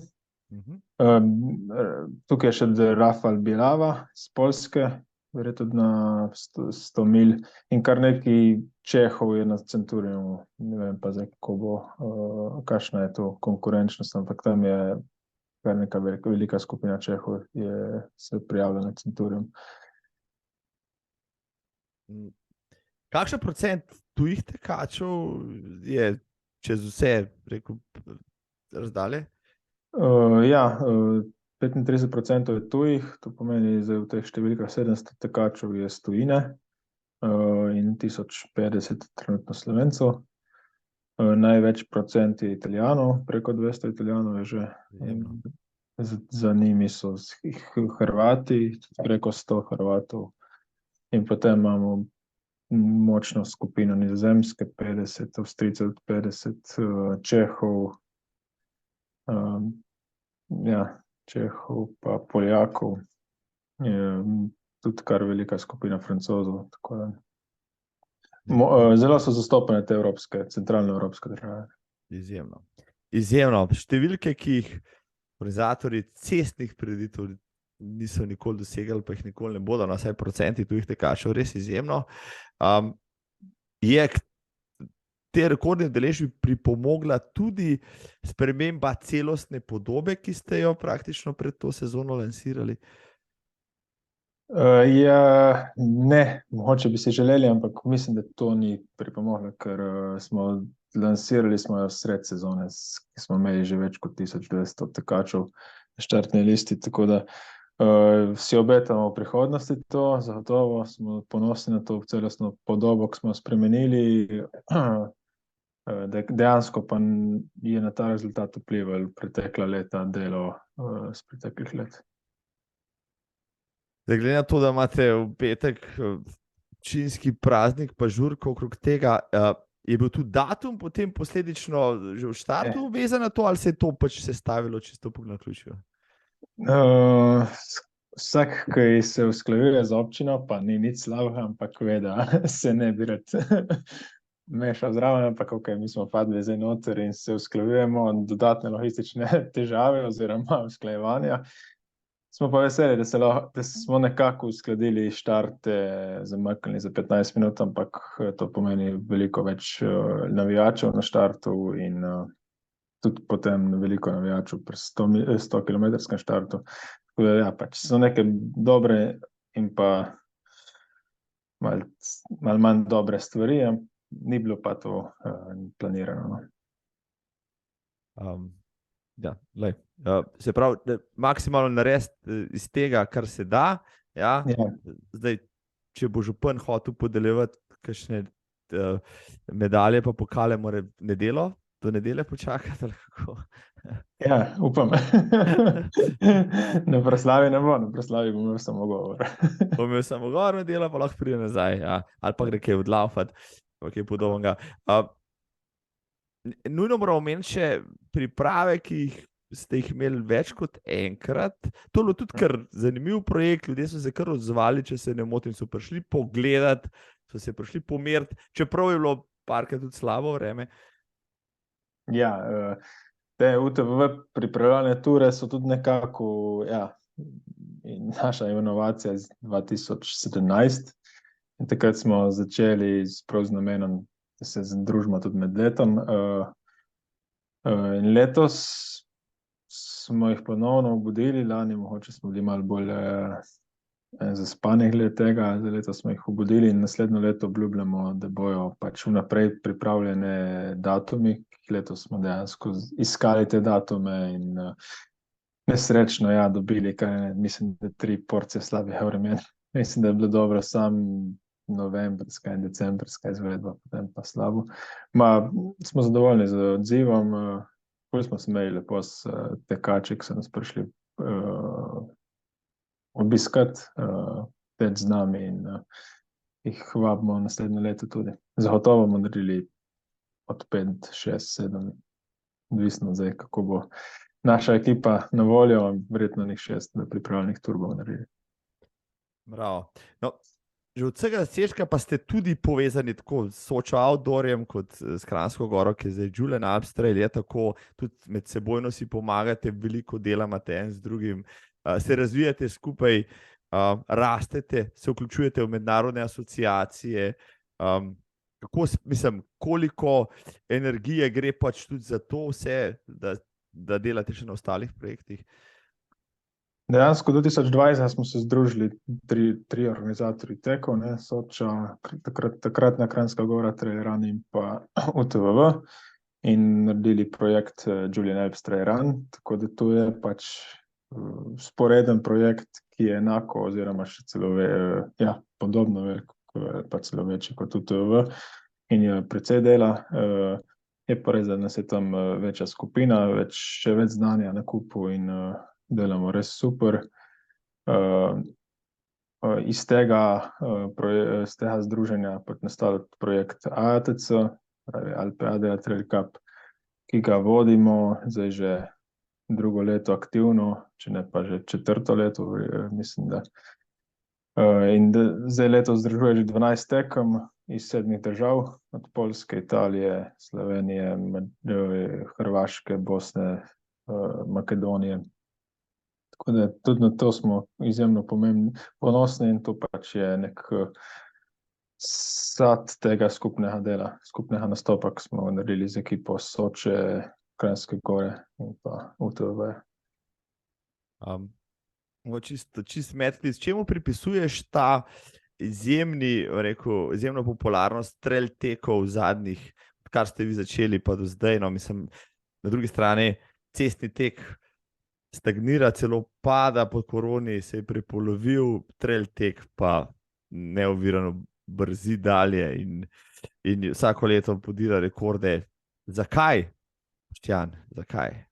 Tukaj je še Rafal Bilava z Poljske, verjetno na 100 mil, in kar nekaj Čehov je na Centurionu, ne vem pa zdaj, kako bo, kakšna je to konkurenčnost, ampak tam je kar neka velika skupina Čehov je se prijavila na Centurion. Kakšen procent tujih tekačev je čez vse, rekel, razdalje? Ja, 35% je tujih, to pomeni, da v teh številkah 700 tekačev je z tujine in 1050 trenutno Slovencev. Največ procent je Italijanov, preko 200 Italijanov je že. Za njimi so Hrvati, preko 100 Hrvatov. In potem imamo močno skupino Nizozemske, 50, Avstrijcev 50, Čehov, ja, Čehov pa Poljakov, tudi kar velika skupina Francozov, tako da. Zelo so zastopane te centralnoevropske države. Izjemno. Izjemno. Številke, ki jih organizatorji cestnih prireditev niso nikoli dosegali, pa jih nikoli ne bodo, na vsaj procenti tujih tekačev, res izjemno. Je k te rekordne udeležbi pripomogla tudi sprememba celostne podobe, ki ste jo praktično pred to sezono lansirali? Ja, ne, mogoče bi si želeli, ampak mislim, da to ni pripomoglo, ker lansirali smo jo sred sezone, ki smo imeli že več kot 1200 tekačev na štartni listi, tako da si obetamo v prihodnosti to, zagotovo smo ponosni na to celostno podobo, ki smo spremenili, dejansko pa je na ta rezultat vplival pretekla leta delo z preteklih let. Glede na to, da imate v petek občinski praznik pa žurko okrog tega, je bil tudi datum potem posledično že v štartu vezan na to, ali se je to pač sestavilo čisto po naključju? Vsak, ki se usklajuje z občino, pa ni nič slabega, ampak ve, da se ne bi rad mešal zraven, ampak ok, mi smo padli zdaj noter in se usklajujemo, dodatne logistične težave oziroma usklajevanja. Smo pa veseli, da smo nekako uskladili štarte, zamaknili za 15 minut, ampak to pomeni veliko več navijačev na štartu in tudi potem veliko navijačev pri 100-kilometrskem štartu. Tako da ja, pač so neke dobre in pa malo manj dobre stvari, ni bilo pa to planirano. Ja, lej. Se pravi, maksimalno narediti iz tega, kar se da. Ja? Ja. Zdaj, če bo župan hotel podeljevati kakšne medalje pa pokale, mora nedeljo, do nedelje počakati, ali kako? Ja, upam. Na proslavi ne bo, na proslavi bom imel samogovor. Bom imel samogovor, nedeljo pa lahko pride nazaj, ja? Ali pa gre kaj odlaufati, pa kaj podobnega. Nujno moramo omeniti še priprave, ki ste jih imeli več kot enkrat. To je bilo tudi kar zanimiv projekt, ljudje so se kar odzvali, če se ne motim, so prišli pogledati, so se prišli pomeriti, čeprav je bilo parkrat tudi slabo vreme. Ja, te UTV pripravljalne ture so tudi nekako, ja, naša inovacija iz 2017. In takrat smo začeli prav z namenom, da se združimo tudi med letom. In letos smo jih ponovno obudili, lani mogoče smo bili malo bolj zaspani glede tega. Za leto smo jih obudili in naslednjo leto obljubljamo, da bojo pač vnaprej pripravljene datumi. Letos smo dejansko iskali te datume in nesrečno dobili, mislim, da 3 porcije slabih vremen. Mislim, da je bilo dobro sam novembrska in decembrska izvedba, potem pa slabo. Smo zadovoljni z odzivom. Bolj smo se imeli lepo s tekači, ki so nas prišli obiskati, teč z nami in jih vabimo naslednje leto tudi. Zagotovo bomo naredili od 5, 6, 7, odvisno zdaj, kako bo naša ekipa na voljo, verjetno njih 6 pripravljenih tur bomo naredili. Bravo. No, že od vsega začetka pa ste tudi povezani tako s Sočo Outdoorjem kot s Kranjsko goro, ki je zdaj Julian Alps Trail, je tako, tudi med sebojno si pomagate, veliko dela imate en z drugim, se razvijate skupaj, rastete, se vključujete v mednarodne asociacije. Koliko energije gre pač tudi za to vse, da delate še na ostalih projektih? Dejansko do 2020 smo se združili 3 organizatorji tekov, Soča, takratna Kranjska gora, Trail Run in pa UTVV, in naredili projekt Julian Alps Trail Run, tako da to je pač sporeden projekt, ki je enako oziroma še celo podobno velik, pa celo večji kot UTVV in je precej dela. Je pa res, da nas je tam večja skupina, še več znanja na kupu in delamo res super. Iz tega združenja pa nastal projekt ATC, Alpe Adria Trail Cup, ki ga vodimo zdaj že drugo leto aktivno, če ne pa že 4. leto, mislim, da. In zdaj leto združuje že 12 tekem iz 7 držav, od Poljske, Italije, Slovenije, Hrvaške, Bosne, Makedonije. Tako da tudi na to smo izjemno ponosni in to pač je nek sad tega skupnega dela, skupnega nastopa, ki smo naredili z ekipo Soče, Kranjske gore in pa UTVV. Čist metli, s čemu pripisuješ ta izjemno popularnost trail tekov zadnjih, kar ste vi začeli pa do zdaj, mislim, na drugi strani cestni tek stagnira, celo pada po koroni, se je prepolovil, trail tek pa neovirano brzi dalje in vsako leto podira rekorde. Zakaj, Boštjan, zakaj?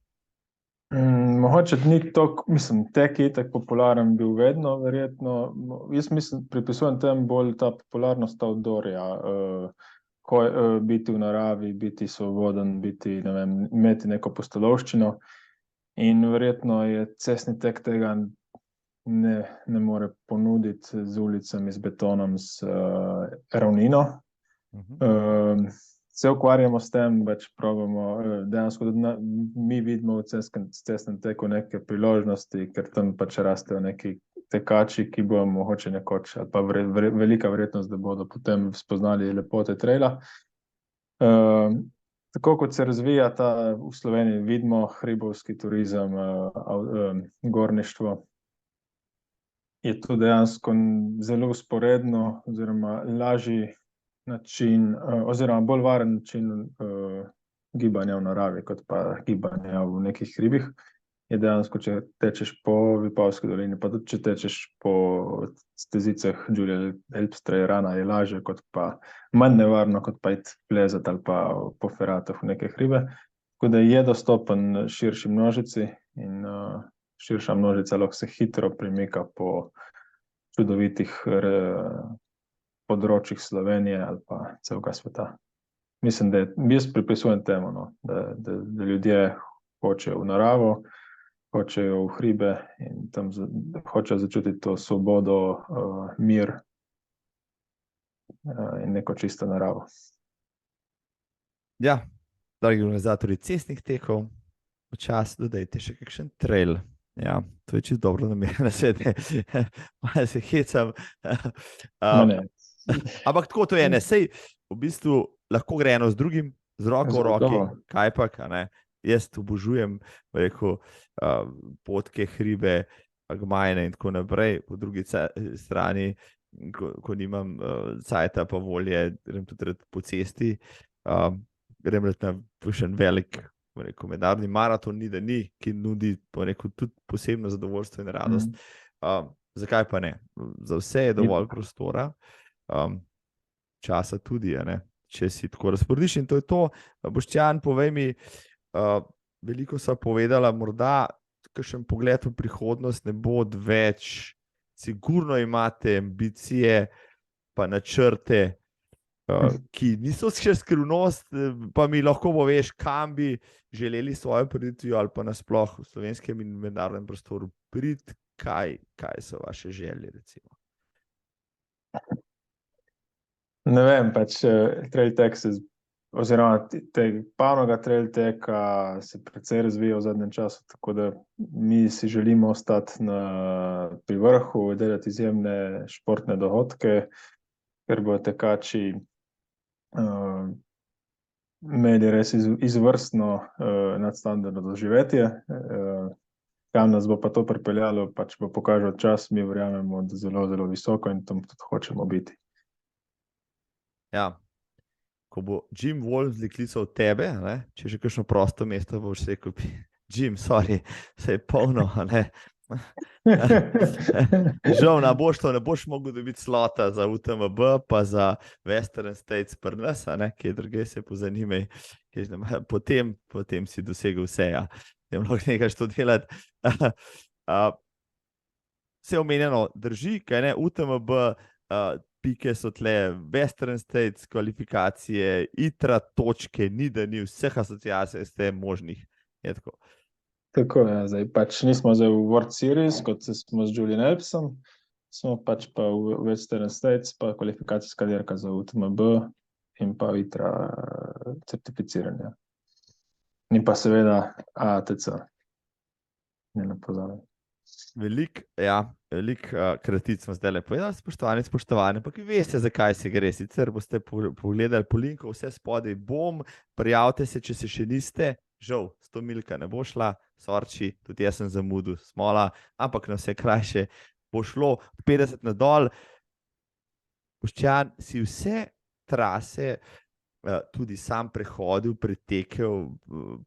Mogoče ni toliko, mislim, tek je tako popularen bil vedno, verjetno. Jaz mislim, pripisujem tem bolj ta popularnost outdoorja, biti v naravi, biti svoboden, imeti neko pustolovščino. In verjetno je cestni tek tega ne more ponuditi z ulicami, z betonom, s ravnino. Se ukvarjamo s tem, probamo, dejansko tudi mi vidimo v cestnem teku neke priložnosti, ker tam pač rastejo neki tekači, ki bojo mogoče nekoč, ali pa velika verjetnost, da bodo potem spoznali lepote traila. Tako kot se razvija v Sloveniji, vidimo hribovski turizem, gorništvo, je to dejansko zelo usporedno oziroma lažji način, oziroma bolj varen način gibanja v naravi, kot pa gibanja v nekih hribih. Je dejansko, če tečeš po Vipavski dolini, pa tudi če tečeš po stezicah Julian Alps Trail Runa, je lažje, kot pa manj nevarno, kot pa iti plezati ali pa po feratah v neke hribe. Tako da je dostopen širši množici in širša množica lahko se hitro premika po čudovitih področjih Slovenije ali pa celega sveta. Mislim, da jaz pripisujem temu, da ljudje hočejo v naravo, hočejo v hribe in tam hočejo začutiti to svobodo, mir in neko čisto naravo. Ja, dragi organizatorji cestnih tekov, počasi dodajte še kakšen trail. Ja, to je čisto dobro namerno, malo se hecam. Ampak tako to je, sej v bistvu lahko gre eno z drugim, z roko v roki, kajpak, Jaz obožujem, potke, hribe, Agmajne in tako naprej, po drugi strani, ko nimam cajta pa volje, grem tudi po cesti, grem na še en velik, rekel, mednarodni maraton, ni da ni, ki nudi, rekel, tudi posebno zadovoljstvo in radost. Zakaj pa ne? Za vse je dovolj prostora, časa tudi, če si tako razporediš, in to je to. Boštjan, povej mi, veliko sva povedala, morda kakšen pogled v prihodnost ne bo več, sigurno imate ambicije pa načrte, ki niso še skrivnost, pa mi lahko poveš, kam bi želeli svojo preditvijo ali pa nasploh v slovenskem in mednarodnem prostoru priti, kaj so vaše želje, recimo? Ne vem, pač trail tech oziroma panoga trail techa se precej razvija v zadnjem času, tako da mi si želimo ostati pri vrhu, delati izjemne športne dohodke, ker bodo tekači imeli res izvrstno nadstandardno doživetje. Kam nas bo pa to pripeljalo, pač bo pokažal čas, mi verjamemo, da zelo, zelo visoko in tam tudi hočemo biti. Ja, ko bo Jim Walmsley klical tebe, če že kakšno prosto mesto boš rekel, Jim, sorry, se je polno, žal, ne boš mogel dobiti slota za UTMB, pa za Western States pri nas, kje druge se pozanimaj, potem si dosegel vse, ne lahko nekaj što delati. Vse omenjeno drži, kaj ne, UTMB, pike so tle, Western States, kvalifikacije, ITRA točke, ni da ni, vseh asociacij ste možnih, je tako. Tako je, zdaj pač nismo zdaj v World Series, kot smo z Julian Elpsom, smo pač pa v Western States, pa kvalifikacijska dirka za UTMB in pa ITRA certificiranje. In pa seveda ATC. Ne pozabim. Velik kratic smo zdaj povedali, spoštovani, pa ki veste, zakaj se gre, sicer boste pogledali po linku, vse spodaj bom, prijavite se, če se še niste, žal, 100 milka ne bo šla, sorči, tudi jaz sem zamudil, smola, ampak na vse krajše bo šlo 50 na dol. Boštjan, si vse trase tudi sam prehodil, pretekel,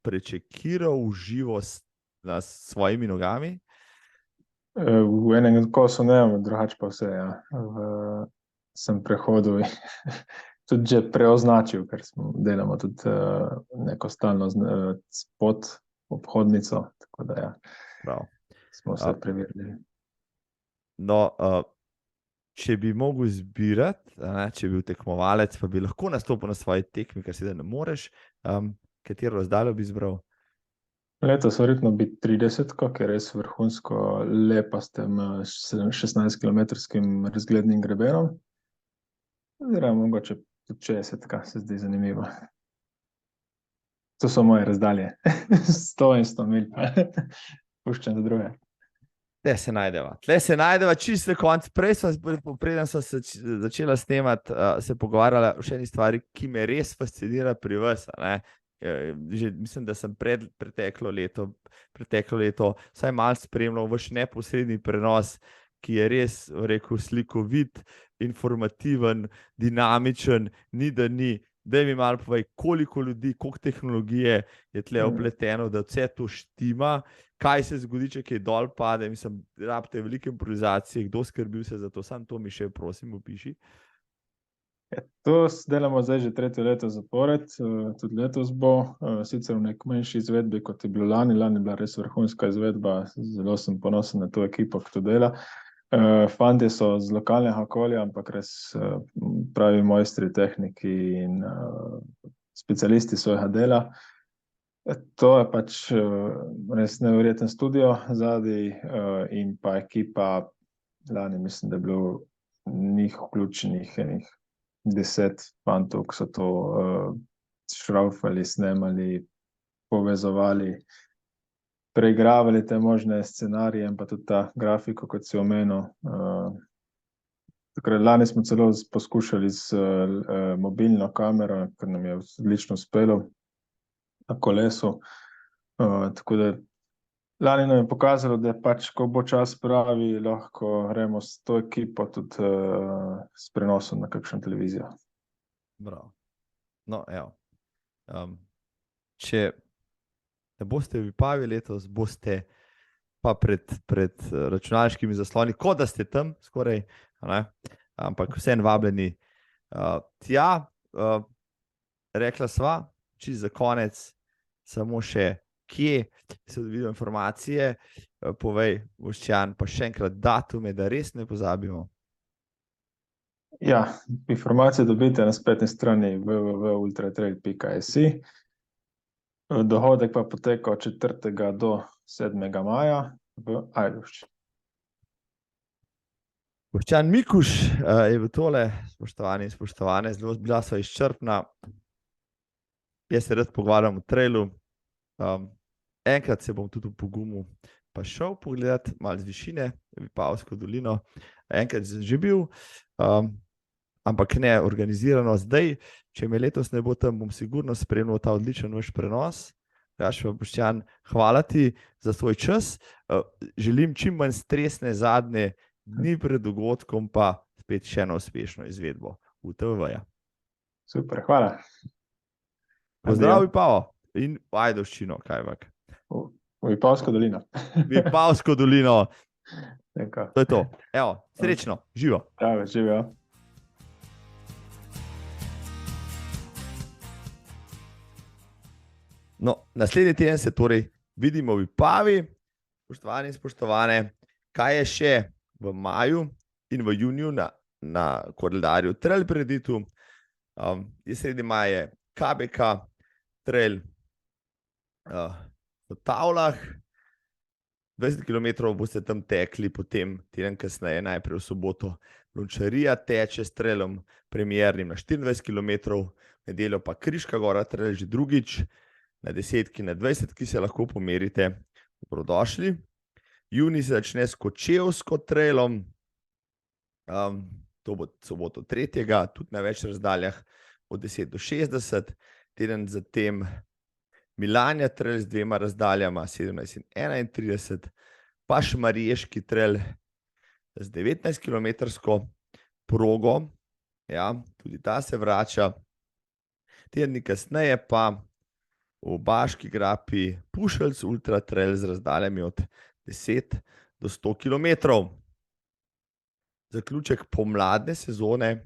prečekiral v živo s svojimi nogami? V enem kosu ne, drugače pa vse, sem prehodil tudi že preoznačil, ker delamo tudi neko stalno spot, obhodnico, tako da smo vse preverili. No, če bi mogel izbirati, če bi bil tekmovalec, pa bi lahko nastopil na svoji tekmi, ker sedaj ne moreš, katero razdaljo bi izbral? Letos verjetno bi 30, ki je res vrhunsko lepa s tem 16-kilometrskim razglednim grebenom. Oziroma mogoče tudi 60, se zdi zanimivo. To so moje razdalje. 100 in 100 milj, puščam za druge. Tle se najdeva, čisto konc. Preden sem se začela snemati, se pogovarjala o še eni stvari, ki me res fascinira pri vas, Že, mislim, da sem preteklo leto vsaj malo spremljal vaš neposredni prenos, ki je res, rekel, slikovit, informativen, dinamičen, ni da ni. Daj mi malo povej, koliko ljudi, koliko tehnologije je tle opleteno, da vse to štima, kaj se zgodi, če kaj dol pade, mislim, rabite velike improvizacije, kdo skrbi vse za to, samo to mi še prosim opiši. To delamo zdaj že 3. leto zapored, tudi letos bo, sicer v nek manjši izvedbi, kot je bilo lani je bila res vrhunska izvedba, zelo sem ponosen na to ekipo, ki to dela. Fantje so z lokalnega okolja, ampak res pravi mojstri tehniki in specialisti svojega dela. To je pač res neverjeten studio zadaj in pa ekipa, lani mislim, da je bilo njih vključenih enih 10 fantov, ki so to šraufali, snemali, povezovali, preigravali te možne scenarije in pa tudi ta grafiko, kot si omenil. Lani smo celo poskušali z mobilno kamero, ker nam je odlično uspelo na kolesu. Tako da Lani nam je pokazalo, da pač, ko bo čas pravi, lahko gremo s to ekipo tudi s prenosom na kakšno televizijo. Bravo. No, evo. Če ne boste v Vipavi letos, boste pa pred računalniškimi zasloni, kot da ste tam skoraj, ne? Ampak vseeno vabljeni tja. Rekla sva, čisto za konec, samo še kje se dobijo informacije, povej, Boštjan, pa še enkrat datume, da res ne pozabimo. Ja, informacije dobite na spletni strani www.ultratrail.si. Dogodek pa poteka od 4. do 7. maja v Ajdovščini. Boštjan Mikuš je bil tole, spoštovani in spoštovane, zelo bila sva izčrpna. Jaz se rad pogovarjam o trailu. Enkrat se bom tudi v pogumu pa šel pogledat malo z višine, Vipavsko dolino. Enkrat sem že bil, ampak ne organizirano. Zdaj, če me letos ne bo tam, bom sigurno spremljal ta odličen vaš prenos. Gašper, Boštjan, hvala ti za svoj čas. Želim čim manj stresne zadnje dni pred dogodkom, pa spet še eno uspešno izvedbo UTV-ja. Super, hvala. Pozdrav Vipavo in Ajdovščino, kaj vak. V Vipavsko dolino. Vipavsko dolino. Neka. To je to. Evo, srečno, živo. Čau, živijo. No, naslednji teden se torej vidimo v Vipavi. Spoštovani in spoštovane, kaj je še v maju in v juniju na koledarju trail prireditev. Sredi maja je KBK trail v Tavlah. 20 km boste tam tekli, potem teden kasneje, najprej v soboto Lončarija teče s trailom premiernim na 24 km, nedeljo pa Kriška gora trail že drugič, na 10 na 20, ki se lahko pomerite. Dobrodošli. Junij se začne s Kočevsko trailom, to bo soboto 3. tudi na več razdaljah od 10 do 60, teden zatem Milanja trail z 2 razdaljama, 17 in 31, pa Šmarješki trail z 19 km progo, ja, tudi ta se vrača. Tedni kasneje pa v Baški grapi Pušelc ultra trail z razdaljami od 10 do 100 km. Zaključek pomladne sezone,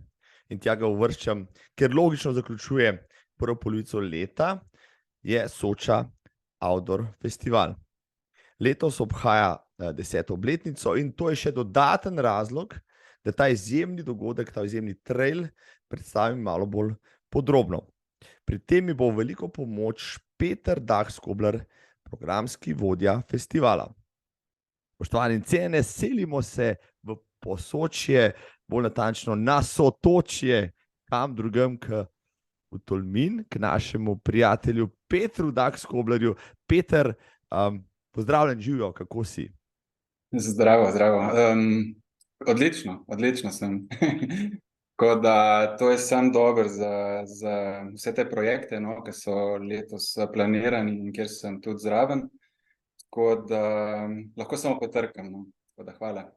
in tja ga uvrščam, ker logično zaključuje prvo polovico leta, je Soča Outdoor Festival. Letos obhaja 10. obletnico in to je še dodaten razlog, da ta izjemni dogodek, ta izjemni trail predstavim malo bolj podrobno. Pri tem mi bo veliko pomoč Peter Dagskobler, programski vodja festivala. Poštovani in cenjene, selimo se v Posočje, bolj natančno na Sotočje, kam drugam k v Tolmin, k našemu prijatelju Petru Dagskoblerju. Peter, pozdravljen, živijo, kako si? Zdravo, zdravo. Odlično sem. Tako da to je sam dober za vse te projekte, no, ki so letos planirani in kjer sem tudi zraven. Tako da lahko samo potrkam, no. Tako da hvala.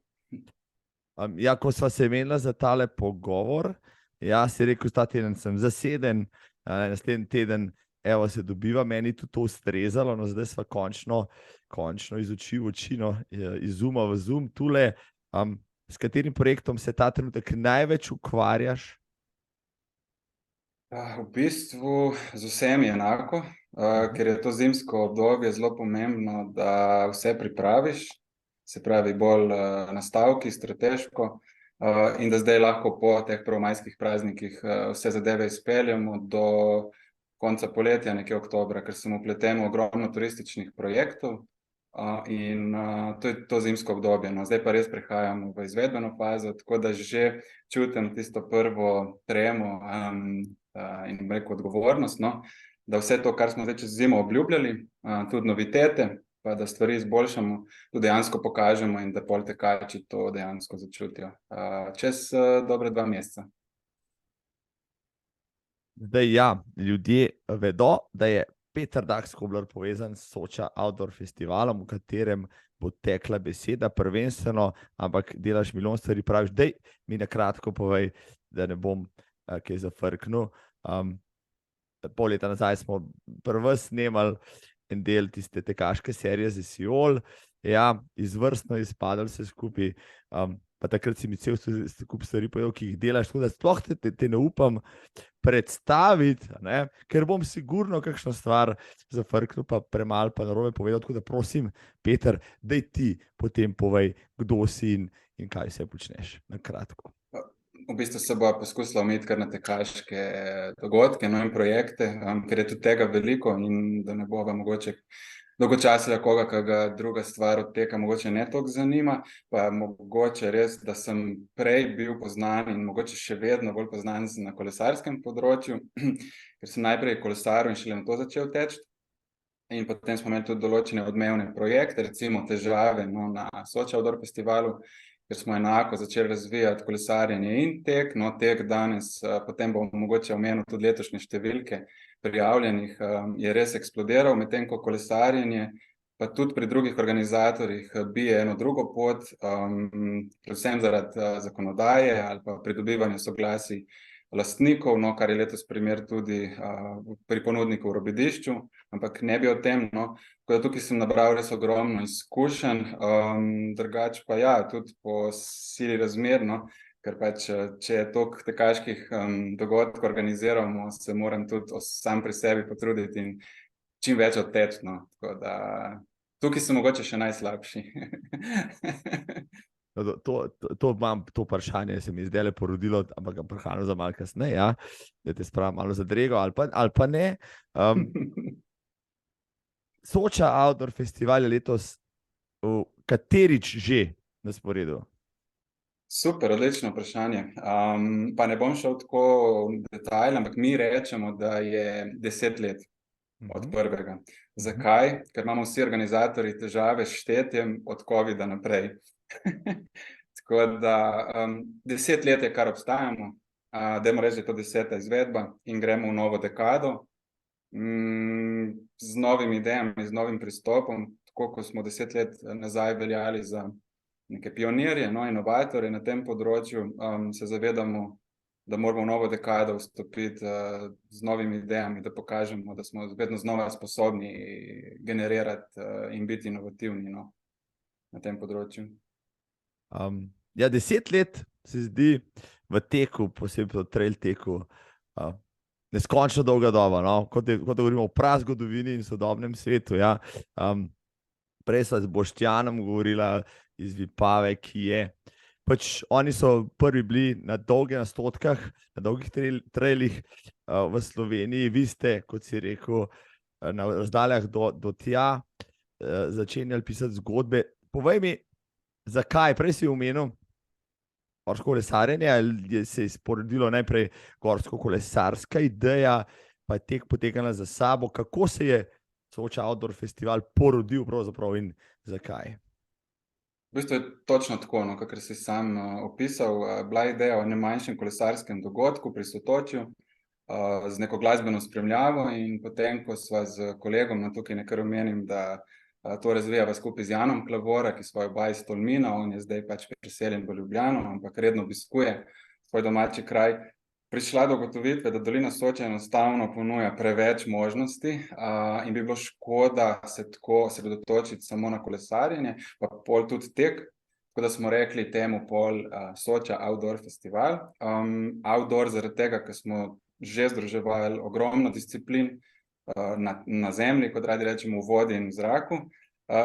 Ja, ko sva se imela za tale pogovor, ja, si rekel, ta teden sem zaseden, naslednji teden, evo, se dobiva, meni tudi to ustrezalo, no, zdaj sva končno iz oči v oči, no, iz Zooma v Zoom, tule. S katerim projektom se ta trenutek največ ukvarjaš? V bistvu z vsemi enako, ker je to zimsko obdobje zelo pomembno, da vse pripraviš, se pravi bolj nastavki, strateško, in da zdaj lahko po teh prvomajskih praznikih vse zadeve izpeljemo do konca poletja, nekje oktobra, ker sem vpleten v ogromno turističnih projektov. In to je to zimsko obdobje, no, zdaj pa res prehajamo v izvedbeno fazo, tako da že čutim tisto prvo tremo in rekel odgovornost, no, da vse to, kar smo zdaj čez zimo obljubljali, tudi novitete, pa da stvari izboljšamo, to dejansko pokažemo in da pol tekači to dejansko začutijo čez dobre 2 meseca. Zdaj ja, ljudje vedo, da je Peter Daks-Koblar povezan s Soča Outdoor festivalom, v katerem bo tekla beseda prvenstveno, ampak delaš milijon stvari, praviš, dej mi na kratko povej, da ne bom kaj zafrknil. Pol leta nazaj smo prvi snemali en del tiste tekaške serije za Siol, ja, izvrstno izpadalo vse skupaj, pa takrat si mi cel skup stvari povedal, ki jih delaš, tako da sploh te ne upam predstaviti, ne? Ker bom sigurno kakšno stvar zafrknil, pa premalo pa narobe povedal, tako da prosim, Peter, daj ti potem povej, kdo si in kaj vse počneš, na kratko. V bistvu se bo poskusila omejiti kar na tekaške dogodke, no in projekte, ker je tudi tega veliko in da ne bova mogoče dolgočasila koga, ki ga druga stvar od teka mogoče ne toliko zanima, pa mogoče res, da sem prej bil poznan in mogoče še vedno bolj poznan na kolesarskem področju, ker sem najprej kolesaril in šele na to začel teči. In potem smo imeli tudi določene odmevne projekte, recimo težave na Soča Outdoor festivalu, ker smo enako začeli razvijati kolesarjenje in tek, no tek danes, potem bom mogoče omenil tudi letošnje številke prijavljenih, je res eksplodiral, medtem ko kolesarjenje, pa tudi pri drugih organizatorjih bije eno drugo pot, predvsem zaradi zakonodaje ali pa pridobivanja soglasij lastnikov, no, kar je letos primer tudi pri ponudniku v Robidišču, ampak ne bi o tem, no. Tako da tukaj sem nabral res ogromno izkušenj, drugače pa ja, tudi po sili razmer, no, ker pač, če je toliko tekaških dogodkov organiziramo, se moram tudi sam pri sebi potruditi in čim več odteči, no, tako da tukaj sem mogoče še najslabši. To vprašanje se mi zdaj porodilo, ampak ga prihajam za malo kasneje, ja, da te spravim malo za drego ali pa ne. Soča Outdoor festival je letos katerič že na sporedu? Super, odlično vprašanje. Pa ne bom šel tako v detajl, ampak mi rečemo, da je 10 let od prvega. Zakaj? Ker imamo vsi organizatorji težave s štetjem od covida naprej. Tako da 10 let je, kar obstajamo, dajmo reči, da je to 10. izvedba in gremo v novo dekado z novimi idejami, z novim pristopom, tako kot smo 10 let nazaj veljali za neke pionirje, no, inovatorje na tem področju, se zavedamo, da moramo v novo dekado vstopiti z novimi idejami, da pokažemo, da smo vedno znova sposobni generirati in biti inovativni, no, na tem področju. Ja, 10 let se zdi v teku, posebej v trail teku, neskončno dolga doba, no? Kot govorimo o prazgodovini in sodobnem svetu. Ja. Prej sva z Boštjanom govorila iz Vipave, ki je, pač oni so prvi bili na dolgih nastotkah, na dolgih trailih v Sloveniji. Vi ste, kot si rekel, na razdaljah do tja začenjali pisati zgodbe. Povej mi, zakaj? Prej si omenil gorsko kolesarjenje, ali se je sporodilo najprej gorsko-kolesarska ideja, pa je tek potekala za sabo. Kako se je Soča Outdoor festival porodil pravzaprav in zakaj? V bistvu je točno tako, no, kakor si sam opisal. Bila je ideja o enem manjšem kolesarskem dogodku pri Sotočju z neko glasbeno spremljavo in potem, ko sva z kolegom, tukaj nekaj omenim, da to razvijava skupaj z Janom Klavora, ki svojo oba iz Tolmina, on je zdaj pač preseljen v Ljubljano, ampak redno obiskuje svoj domači kraj, prišla do ugotovitve, da dolina Soče enostavno ponuja preveč možnosti in bi bilo škoda se tako osredotočiti samo na kolesarjenje, pa pol tudi tek, tako da smo rekli temu pol Soča Outdoor festival. Outdoor zaradi tega, ker smo že združevali ogromno disciplin, na zemlji, kot radi rečemo, v vodi in v zraku.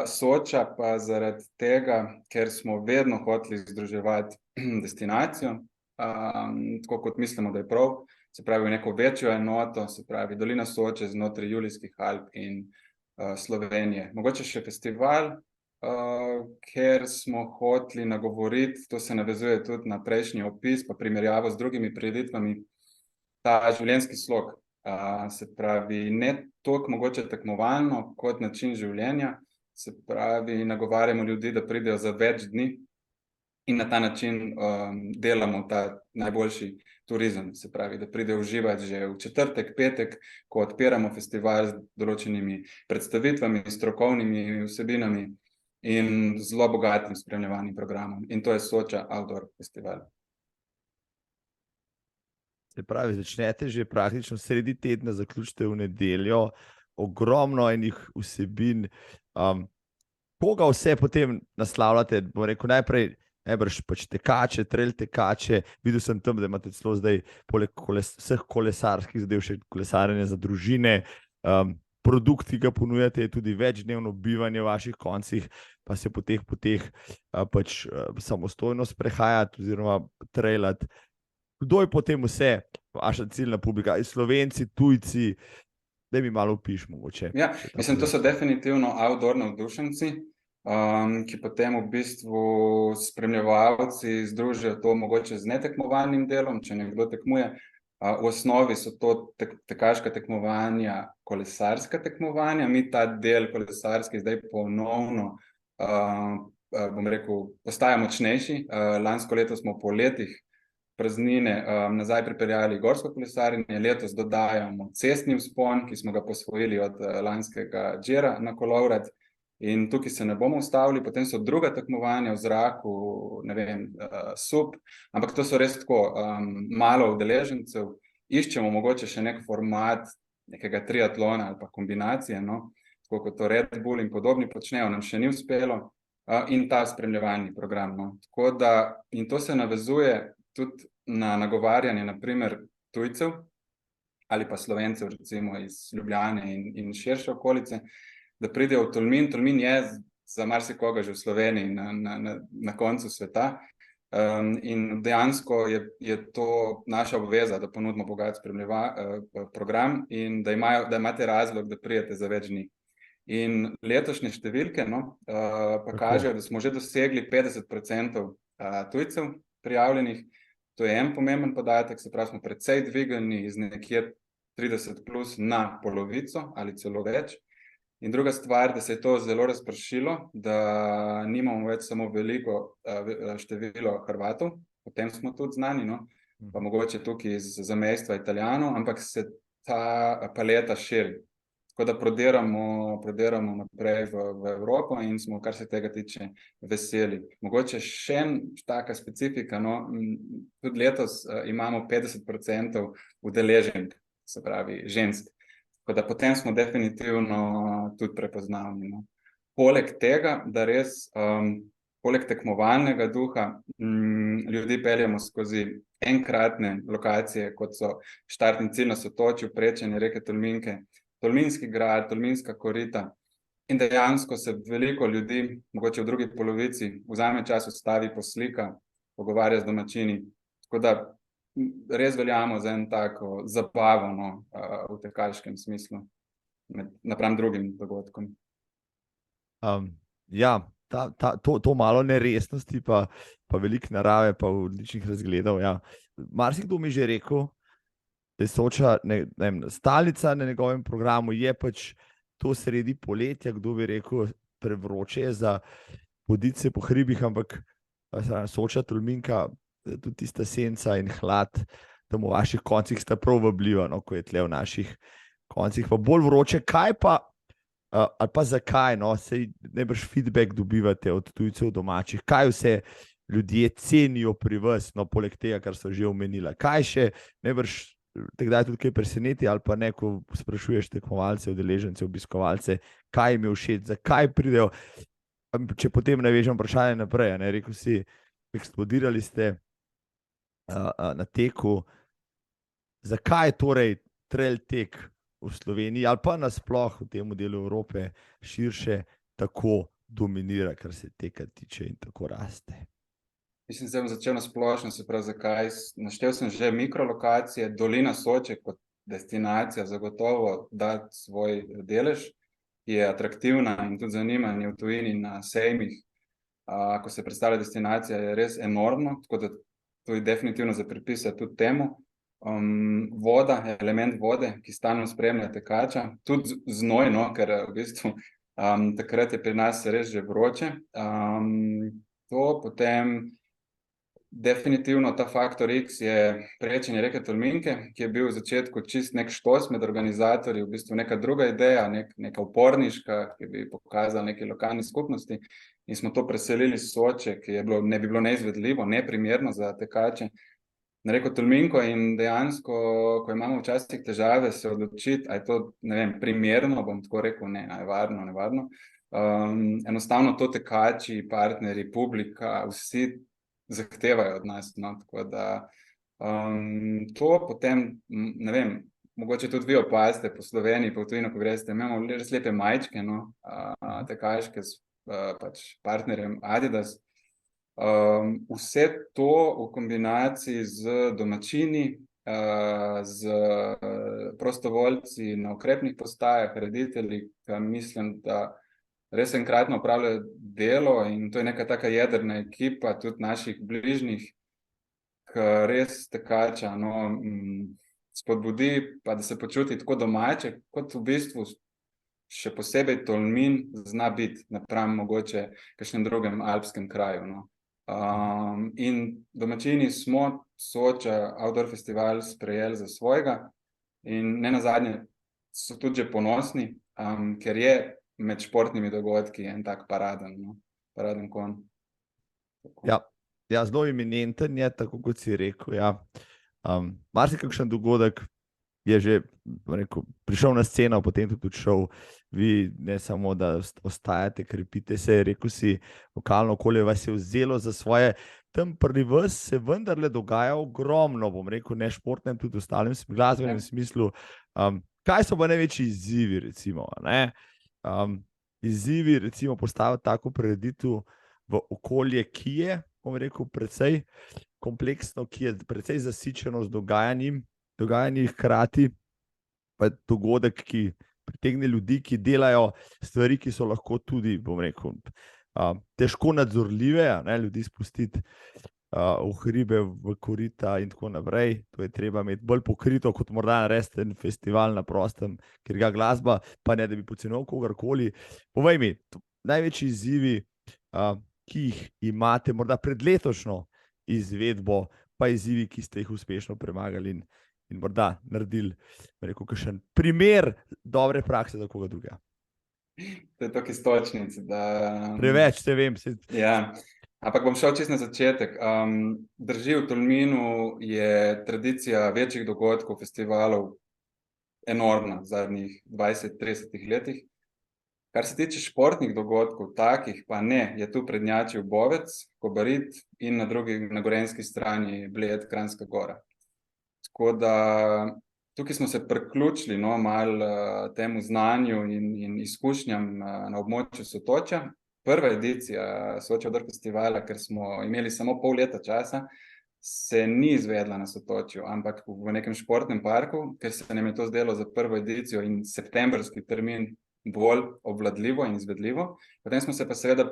Soča pa zaradi tega, ker smo vedno hoteli združevati destinacijo, tako kot mislimo, da je prav, se pravi neko večjo enoto, se pravi dolina Soče znotraj Julijskih Alp in Slovenije. Mogoče še festival, ker smo hoteli nagovoriti, to se navezuje tudi na prejšnji opis, pa primerjavo z drugimi prireditvami, ta življenjski slog. Se pravi, ne toliko mogoče tekmovalno kot način življenja, se pravi, nagovarjamo ljudi, da pridejo za več dni in na ta način delamo ta najboljši turizem, se pravi, da pride uživati že v četrtek, petek, ko odpiramo festival z določenimi predstavitvami, strokovnimi vsebinami in zelo bogatim spremljevalnim programom. In to je Soča Outdoor Festival. Se pravi, začnete že praktično sredi tedna, zaključite v nedeljo, ogromno enih vsebin. Koga vse potem naslavljate? Bom rekel, najbrž pač tekače, trail tekače. Videl sem tam, da imate celo zdaj poleg vseh kolesarskih zadev še kolesarjenje za družine. Produkt, ki ga ponujate, je tudi večdnevno bivanje v vaših koncih, pa se po teh poteh pač samostojno sprehajati oziroma trailati. Kdo je potem vse vaša ciljna publika? Slovenci, tujci? Da mi malo opiš mogoče. Ja, mislim, to so definitivno outdoor navdušenci, ki potem v bistvu spremljevalci združijo to mogoče z netekmovalnim delom, če nekdo tekmuje. V osnovi so to tekaška tekmovanja, kolesarska tekmovanja. Mi ta del kolesarski zdaj ponovno, bom rekel, postaja močnejši. Lansko leto smo po letih praznine nazaj pripeljali gorsko kolesarjenje, letos dodajamo cestni vzpon, ki smo ga posvojili od lanskega Džera na Kolovrat, in tukaj se ne bomo ustavili. Potem so druga tekmovanja v zraku, ne vem, SUP, ampak to so res tako malo udeležencev. Iščemo mogoče še nek format nekega triatlona ali pa kombinacije, no, tako kot to Red Bull in podobni počnejo, nam še ni uspelo, in ta spremljevalni program, no. Tako da, in to se navezuje tudi na nagovarjanje, naprimer, tujcev ali pa Slovencev, recimo iz Ljubljane in širše okolice, da pridejo v Tolmin. Tolmin je za marsikoga že v Sloveniji na koncu sveta, in dejansko je to naša obveza, da ponudimo bogat program in da imate razlog, da pridete za več dni. In letošnje številke, no, pa kažejo, da smo že dosegli 50% tujcev prijavljenih. To je en pomemben podatek, se pravi, smo precej dvignili iz nekje 30 plus na polovico ali celo več. In druga stvar, da se je to zelo razpršilo, da nimamo več samo veliko število Hrvatov, o tem smo tudi znani, no, pa mogoče tukaj iz zamejstva Italijanov, ampak se ta paleta širi. Tako da prodiramo naprej v Evropo in smo, kar se tega tiče, veseli. Mogoče še taka specifika, no, tudi letos imamo 50% udeleženk, se pravi žensk. Tako da potem smo definitivno tudi prepoznavni, no. Poleg tega, da res, poleg tekmovalnega duha, ljudi peljemo skozi enkratne lokacije, kot so štart in cilj na Sotočju, prečenje reke Tolminke, Tolminski grad, Tolminska korita, in dejansko se veliko ljudi, mogoče v drugi polovici, vzame čas, ustavi, poslika, pogovarja z domačini. Tako da res veljamo za en tako zabavo, no, v tekaškem smislu, napram drugim dogodkom. Ja, to malo neresnosti, pa veliko narave, pa odličnih razgledov. Ja. Marsikdo mi že rekel, da je Soča stalnica na njegovem programu, je pač to sredi poletja, kdo bi rekel, prevroče je za hoditi se po hribih, ampak Soča, Tolminka, tudi tista senca in hlad tam v vaših koncih sta prav vabljiva, no, ko je tle v naših koncih pa bolj vroče. Kaj pa, ali pa zakaj, no, sej najbrž feedback dobivate od tujcev domačih, kaj vse ljudje cenijo pri vas, no, poleg tega, kar so že omenila. Kaj še najbrž takdaj tudi kaj preseneti, ali pa ne, ko sprašuješ tekmovalce, udeležence, obiskovalce, kaj jim je všeč, zakaj pridejo. Če potem navežem vprašanje naprej, ne, rekel si, eksplodirali ste na teku. Zakaj torej trail tek v Sloveniji ali pa nasploh v tem delu Evrope širše tako dominira, kar se teka tiče, in tako raste? Mislim, zdaj bom začel na splošno, se pravi, zakaj. Naštel sem že mikrolokacije, dolina Soče kot destinacija zagotovo da svoj delež, ki je atraktivna, in tudi zanimanje v tujini na sejmih, ko se predstavlja destinacija, je res enormno, tako da to je definitivno za pripisati tudi temu. Voda, element vode, ki stalno spremlja tekača, tudi znoj, no, ker v bistvu takrat je pri nas res že vroče. To potem definitivno ta faktor X je prečenje reke Tolminke, ki je bil v začetku čist nek štos med organizatorji, v bistvu neka druga ideja, neka uporniška, ki bi pokazala neki lokalni skupnosti, in smo to preselili s Soče, ki ne bi bilo neizvedljivo, neprimerno za tekače, na reko Tolminko, in dejansko, ko imamo včasih težave se odločiti, a je to, ne vem, primerno, bom tako rekel, ne, a je varno, nevarno. Enostavno to tekači, partnerji, publika, vsi zahtevajo od nas, no, tako da to potem, ne vem, mogoče tudi vi opazite po Sloveniji, po tujino, ko greste, imamo res lepe majčke, no, tekaške s pač partnerjem Adidas. Vse to v kombinaciji z domačini, z prostovoljci na ukrepnih postajah, reditelji, mislim, da res enkratno opravljajo delo, in to je neka taka jedrna ekipa tudi naših bližnjih, ki res tekača, no, spodbudi, pa da se počuti tako domače, kot v bistvu še posebej Tolmin zna biti napram mogoče kakšnem drugem alpskem kraju, no. In domačini smo Soča Outdoor Festival sprejeli za svojega in nenazadnje so tudi že ponosni, ker je med športnimi dogodki en tak paraden konj. Ja, zelo eminenten je, tako kot si rekel, ja. Marsikakšen dogodek je že, rekel, prišel na sceno, potem tudi odšel. Vi ne samo, da ostajate, krepite se, rekel si, lokalno okolje vas je vzelo za svoje, tam pri vas se vendarle dogaja ogromno, bom rekel, ne športnem, tudi ostalem glasbenem smislu. Kaj so pa največji izzivi, recimo, ne? Izzivi, recimo, postaviti tako prireditev v okolje, ki je, bom rekel, precej kompleksno, ki je precej zasičeno z dogajanji hkrati, pa dogodek, ki pritegne ljudi, ki delajo stvari, ki so lahko tudi, bom rekel, težko nadzorljive, ne, ljudi spustiti v hribe, v korita in tako naprej. To je treba imeti bolj pokrito, kot morda narediti en festival na prostem, ker ga glasba, pa ne, da bi podcenil kogarkoli. Povej mi, največji izzivi, ki jih imate morda pred letošnjo izvedbo, pa izzivi, ki ste jih uspešno premagali in morda naredili, rekel, kakšen primer dobre prakse za koga drugega. To je toliko istočnic, da... Preveč, te vem. Ja, ampak bom šel čisto na začetek. Drži, v Tolminu je tradicija večjih dogodkov, festivalov enormna v zadnjih 20-30 letih. Kar se tiče športnih dogodkov, takih pa ne, je tu prednjačil Bovec, Kobarid in na gorenjski strani Bled, Kranjska Gora. Tako da tukaj smo se priključili, no, malo temu znanju in izkušnjam na območju Sotočja. Prva edicija Soča Outdoor Festivala, ker smo imeli samo pol leta časa, se ni izvedla na Sotočju, ampak v nekem športnem parku, ker se nam je to zdelo za prvo edicijo in septembrski termin bolj obvladljivo in izvedljivo. Potem smo se pa seveda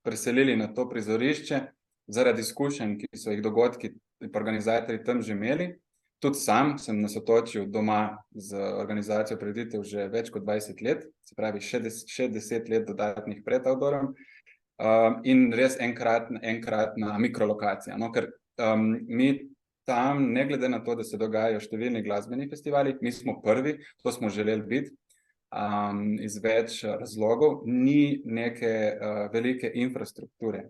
preselili na to prizorišče zaradi izkušenj, ki so jih dogodki in organizatorji tam že imeli. Tudi sam sem na Sotočju doma z organizacijo prireditev že več kot 20 let, se pravi še 10 let dodatnih pred outdoorom, in res enkratna mikrolokacija, no, ker mi tam, ne glede na to, da se dogajajo številni glasbeni festivali, mi smo prvi, to smo želeli biti, iz več razlogov, ni neke velike infrastrukture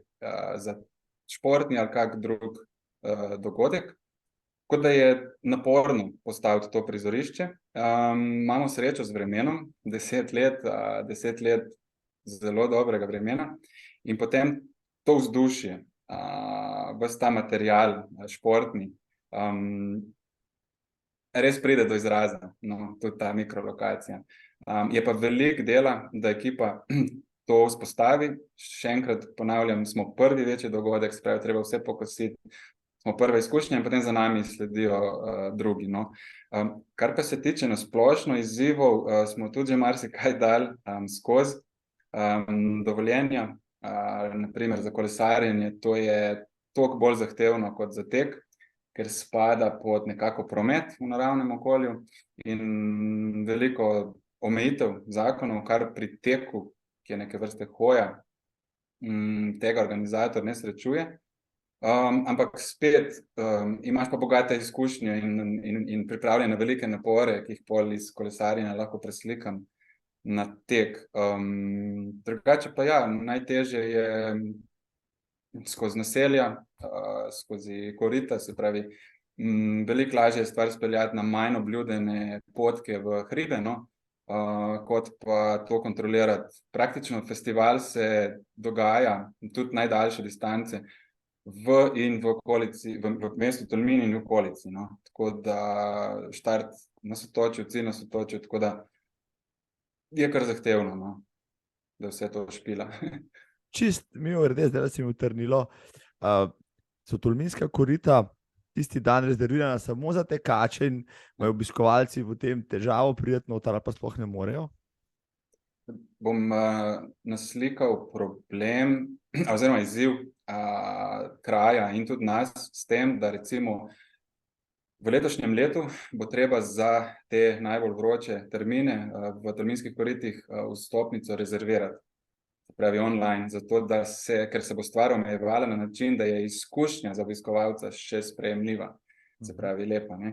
za športni ali kak drug dogodek, kot da je naporno postaviti to prizorišče. Imamo srečo z vremenom, 10 let zelo dobrega vremena, in potem to vzdušje, ves ta material športni, res pride do izraza, no, tudi ta mikrolokacija. Je pa veliko dela, da ekipa to vzpostavi. Še enkrat ponavljam, smo prvi večji dogodek, se pravi, treba vse pokositi, smo prve izkušnje in potem za nami sledijo drugi, no. Kar pa se tiče na splošno izzivov, smo tudi že marsikaj dali skozi. Dovoljenja, na primer za kolesarjenje, to je toliko bolj zahtevno kot za tek, ker spada pod nekako promet v naravnem okolju in veliko omejitev zakonov, kar pri teku, ki je neke vrste hoja, tega organizator ne srečuje. Ampak spet imaš pa bogate izkušnje in pripravljene velike napore, ki jih pol iz kolesarjenja lahko preslikam na tek. Drugače pa ja, najtežje je skozi naselja, skozi korita, se pravi, veliko lažje je stvar speljati na manj obljudene potke v hribe, no? Kot pa to kontrolirati. Praktično festival se dogaja, tudi najdaljše distance, v okolici, v mestu Tolmin in v okolici, no. Tako da štart na Sotočju, cilj na Sotočju, tako da je kar zahtevno, no, da vse to špila. Čist mimogrede, zdaj si mi utrnilo, so Tolminska korita tisti dan rezervirana samo za tekače in imajo obiskovalci v tem težavo priti noter ali pa sploh ne morejo? Bom naslikal problem oziroma izziv kraja in tudi nas s tem, da recimo v letošnjem letu bo treba za te najbolj vroče termine v Tolminskih koritih vstopnico rezervirati. Se pravi online, zato da ker se bo stvar omejevala na način, da je izkušnja za obiskovalca še sprejemljiva, se pravi lepa, ne.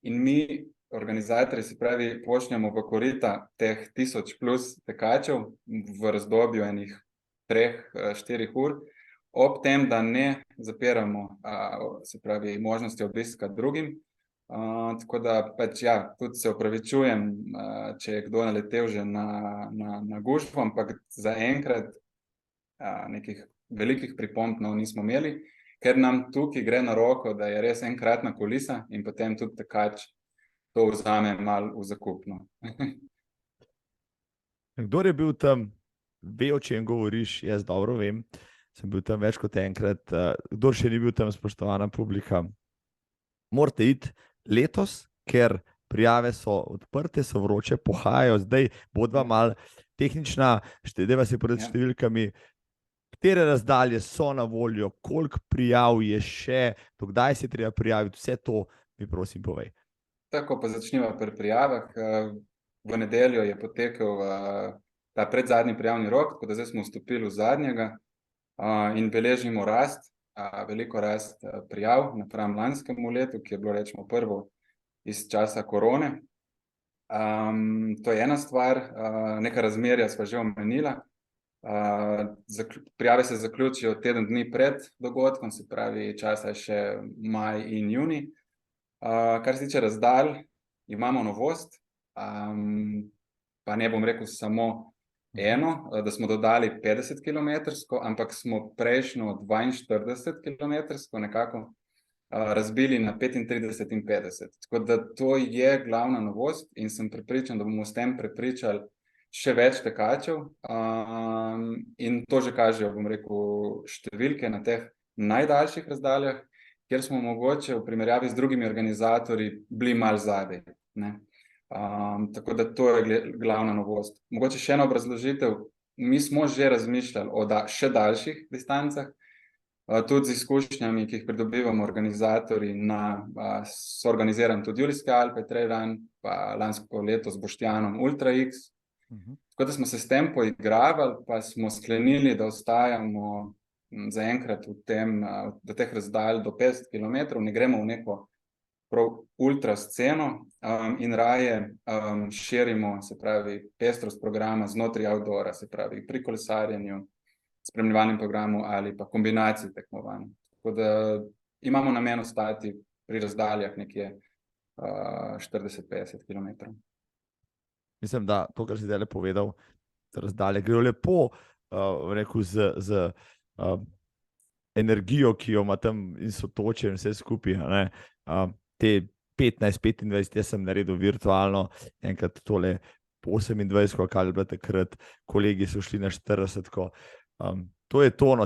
In mi, organizatorji, se pravi, počnemo v korita teh 1000 plus tekačev v razdobju enih 3-4 ur, ob tem, da ne zapiramo, se pravi, možnosti obiska drugim. Tako da pač ja, tudi se opravičujem, če je kdo naletel že na gužvo, ampak zaenkrat nekih velikih pripomb nismo imeli, ker nam tukaj gre na roko, da je res enkratna kulisa in potem tudi tekač to vzame malo v zakup, no. Kdor je bil tam, ve, o čem govoriš, jaz dobro vem, sem bil tam več kot enkrat. Kdor še ni bil tam, spoštovana publika, morate iti letos, ker prijave so odprte, so vroče, pohajajo, zdaj bodva malo tehnična, dajva si pred številkami, katere razdalje so na voljo, koliko prijav je še, do kdaj se treba prijaviti, vse to mi prosim povej. Tako pa začnimo pri prijavah. V nedeljo je potekel ta predzadnji prijavni rok, tako da zdaj smo vstopili v zadnjega in beležimo rast, veliko rast prijav napram lanskemu letu, ki je bilo rečemo prvo iz časa korone. To je ena stvar, neka razmerja sva že omenila. Prijave se zaključijo teden dni pred dogodkom, se pravi, časa je še maj in junij. Kar se tiče razdalj, imamo novost, pa ne bom rekel samo eno, da smo dodali 50-kilometrsko, ampak smo prejšnjo 42-kilometrsko nekako razbili na 35 in 50. Tako da to je glavna novost in sem prepričan, da bomo s tem prepričali še več tekačev in to že kažejo, bom rekel, številke na teh najdaljših razdaljah, kjer smo mogoče v primerjavi z drugimi organizatorji bili malo zadaj, ne. Tako da to je glavna novost. Mogoče še ena obrazložitev, mi smo že razmišljali o še daljših distancah, tudi z izkušnjami, ki jih pridobivamo organizatorji so organizirani tudi Julijske Alpe, Trail Run, pa lansko leto z Boštjanom Ultra X. Tako da smo se s tem poigravali, pa smo sklenili, da ostajamo zaenkrat do teh razdalj do 50 kilometrov, ne gremo v neko prav ultra sceno in raje širimo, se pravi, pestrost programa znotraj outdoora, se pravi, pri kolesarjenju, spremljevalnem programu ali pa kombinaciji tekmovanj. Tako da imamo namen ostati pri razdaljah nekje 40-50 kilometrov. Mislim, da to, kar si zdaj povedal, razdalje grejo lepo, rekel, z energijo, ki jo ima tam in Sotočje in vse skupaj, ne. Te 15-25, jaz sem naredil virtualno, enkrat tole 28, kar je bilo takrat, kolegi so šli na 40. To je to, no.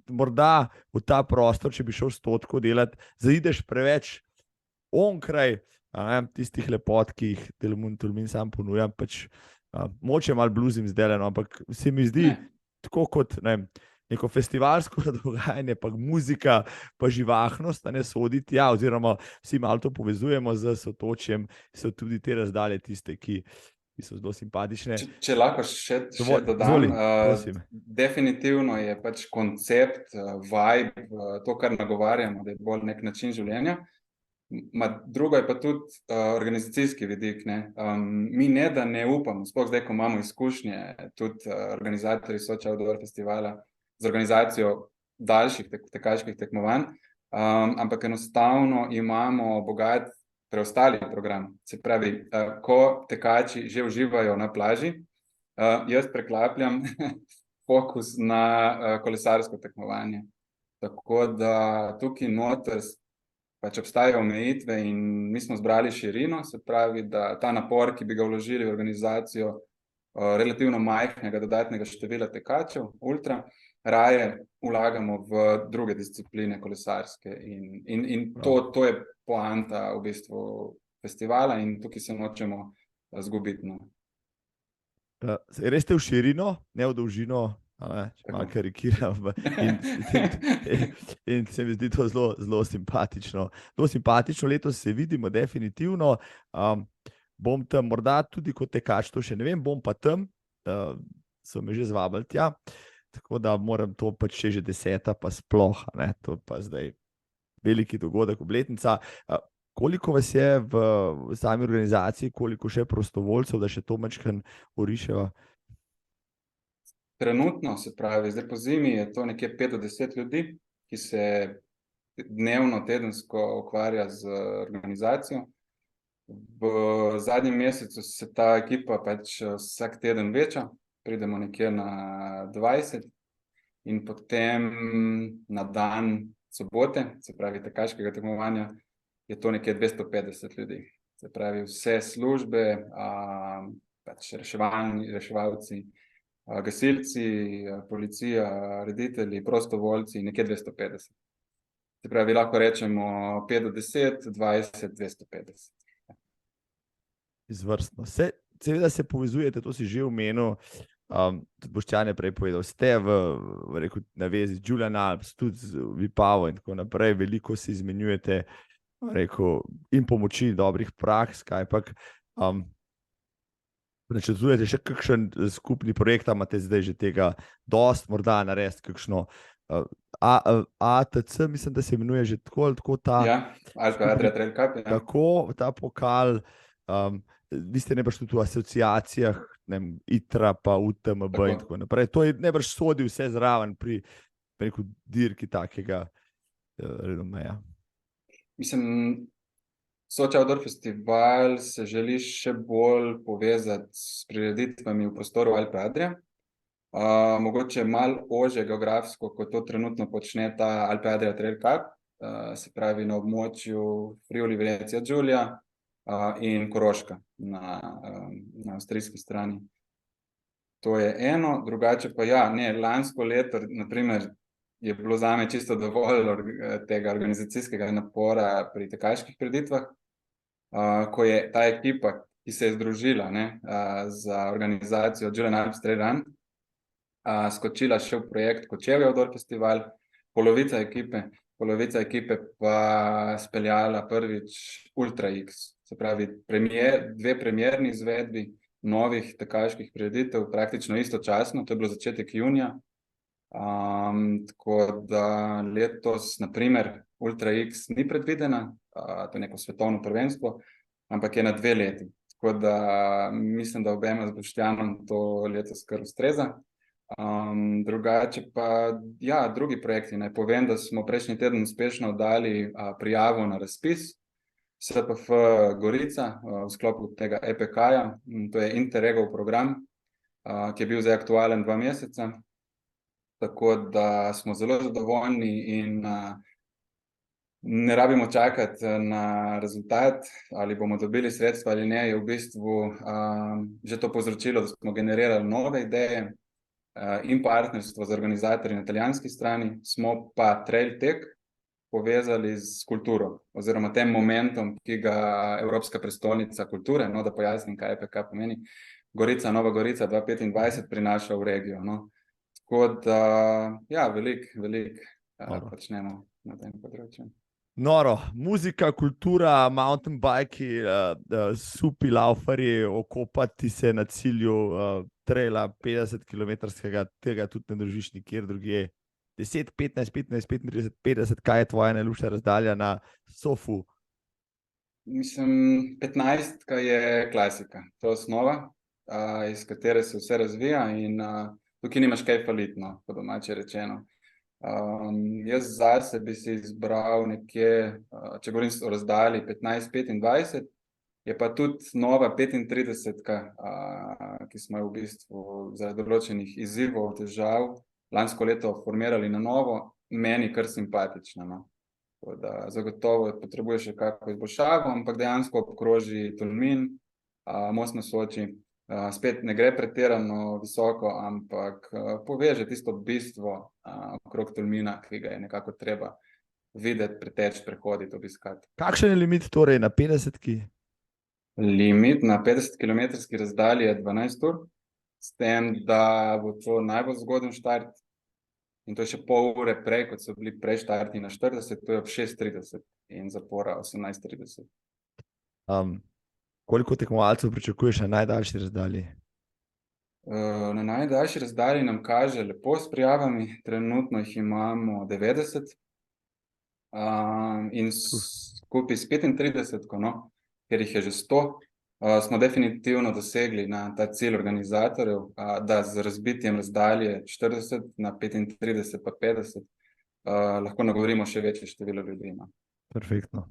Morda v ta prostor, če bi šel 100 delati, zaideš preveč onkraj tistih lepot, ki jih Tolmin sam ponujam, pač moče malo bluzim zdaj, no, ampak se mi zdi tako kot, ne vem, neko festivalsko dogajanje, pa muzika, pa živahnost, ne soditi, ja, oziroma vsi malo to povezujemo z Sotočjem, so tudi te razdalje tiste, ki ki so zelo simpatične. Če lahko še dodam, Izvoli, prosim. definitivno je pač koncept, vibe, to, kar nagovarjamo, da je bolj nek način življenja. Drugo je pa tudi organizacijski vidik. Mi ne, da ne upamo, sploh zdaj, ko imamo izkušnje, tudi organizatorji Soča Outdoor festivala z organizacijo daljših tekaških tekmovanj, ampak enostavno imamo bogat preostali program. Se pravi, ko tekači že uživajo na plaži, jaz preklapljam fokus na kolesarsko tekmovanje. Tako da tukaj noter pač obstajajo omejitve in mi smo zbrali širino, se pravi, da ta napor, ki bi ga vložili v organizacijo relativno majhnega dodatnega števila tekačev, ultra, raje vlagamo v druge discipline kolesarske in to je poanta v bistvu festivala in tukaj se nočemo zgubiti. Res ste v širino, ne v dolžino, malo karikiram. In se mi zdi to zelo simpatično. Zelo simpatično, letos se vidimo definitivno. Bom tam morda tudi kot tekač, to še ne vem, bom pa tam, so me že zvabili tja. Tako da moram to pač že 10. pa sploh, to pa zdaj veliki dogodek, obletnica. Koliko vas je v sami organizaciji, koliko še prostovoljcev, da še to majčkeno oriševa? Trenutno, se pravi, zdaj po zimi je to nekje 5 do 10 ljudi, ki se dnevno, tedensko ukvarja z organizacijo. V zadnjem mesecu se ta ekipa pač vsak teden veča, pridemo nekje na 20 in potem na dan sobote, se pravi tekaškega tekmovanja, je to nekje 250 ljudi. Se pravi vse službe, pač reševalci, gasilci, policija, reditelji, prostovoljci, nekje 250. Se pravi, lahko rečemo 5 do 10, 20, 250. Izvrstno. Seveda se povezujete, to si že omenil, tudi Boštjan je prej povedal, ste v navezi Julian Alps, tudi z Vipavo in tako naprej, veliko si izmenjujete in pomoči dobrih praks, kajpak načrtujete še kakšen skupni projekt, imate zdaj že tega dost, morda narediti kakšno ATC, mislim, da se imenuje že tako ta... Ja, Alpe Adria Trail Cup. Tako, ta pokal, vi ste nebrž tudi v asociacijah, ITRA pa UTMB in tako naprej. To je nebrž sodi vse zraven pri dirki takega renomeja. Mislim, Soča Outdoor festival se želi še bolj povezati s prireditvami v prostoru Alpe Adria. Mogoče malo ožje geografsko, kot to trenutno počne ta Alpe Adria Trail Cup, se pravi na območju Friuli, Venecija, Giulia in Koroška na avstrijski strani. To je eno, drugače pa lansko leto, naprimer, je bilo zame čisto dovolj tega organizacijskega napora pri tekaških prireditvah, ko je ta ekipa, ki se je združila za organizacijo Julian Alps Trail Run, skočila še v projekt Kočevje Outdoor festival, polovica ekipe pa speljala prvič Ultra X, se pravi dve premierni izvedbi novih tekaških prireditev, praktično istočasno, to je bilo začetek junija. Tako da letos, naprimer, Ultra X ni predvidena, to je neko svetovno prvenstvo, ampak je na 2 leti. Tako da mislim, da obema z Boštjanom to letos kar ustreza. Drugače pa, drugi projekti. Naj povem, da smo prejšnji teden uspešno oddali prijavo na razpis SPF Gorica v sklopu tega EPK-ja. To je Interregov program, ki je bil zdaj aktualen 2 meseca. Tako da smo zelo zadovoljni in ne rabimo čakati na rezultat, ali bomo dobili sredstva ali ne, je v bistvu že to povzročilo, da smo generirali nove ideje in partnerstvo z organizatorji na italijanski strani, smo pa trail tek povezali z kulturo oziroma tem momentom, ki ga Evropska prestolnica kulture, da pojasnim, kaj EPK pomeni, Nova Gorica 2025 prinaša v regijo. Tako da, veliko počnemo na tem področju. Noro, muzika, kultura, mountain bike, supi, laufarji, okopati se na cilju traila 50 km, tega tudi ne držiš nikjer drugje. 10, 15, 15, 35, 50, kaj je tvoja najljubša razdalja na Sofu? Mislim, 15 je klasika, to je osnova, iz katere se vse razvija in tukaj nimaš kaj faliti, no, po domače rečeno. Jaz zase bi si izbral nekje, če govorim o razdalji 15-25, je pa tudi nova 35, ki smo jo v bistvu zaradi določenih izzivov, težav lansko leto formirali na novo, meni kar simpatična, no. Da zagotovo potrebuje še kako izboljšavo, ampak dejansko obkroži Tolmin, most na Soči, spet ne gre pretirano visoko, ampak poveže tisto bistvo okrog Tolmina, ki ga je nekako treba videti, preteči, prehoditi, obiskati. Kakšen je limit torej na 50-ki? Limit na 50-kilometrski razdalji je 12 ur, s tem, da bo to najbolj zgoden štart. In to je še pol ure prej, kot so bili prej štartni na 40, to je ob 6:30 in zapora 18:30. Koliko tekmovalcev pričakuješ na najdaljši razdalji? Na najdaljši razdalji nam kaže lepo s prijavami, trenutno jih imamo 90 in skupaj s 35, no, ker jih je že 100, smo definitivno dosegli na ta cilj organizatorjev, da z razbitjem razdalje 40 na 35 pa 50 lahko nagovorimo še večje število ljudi. Perfektno.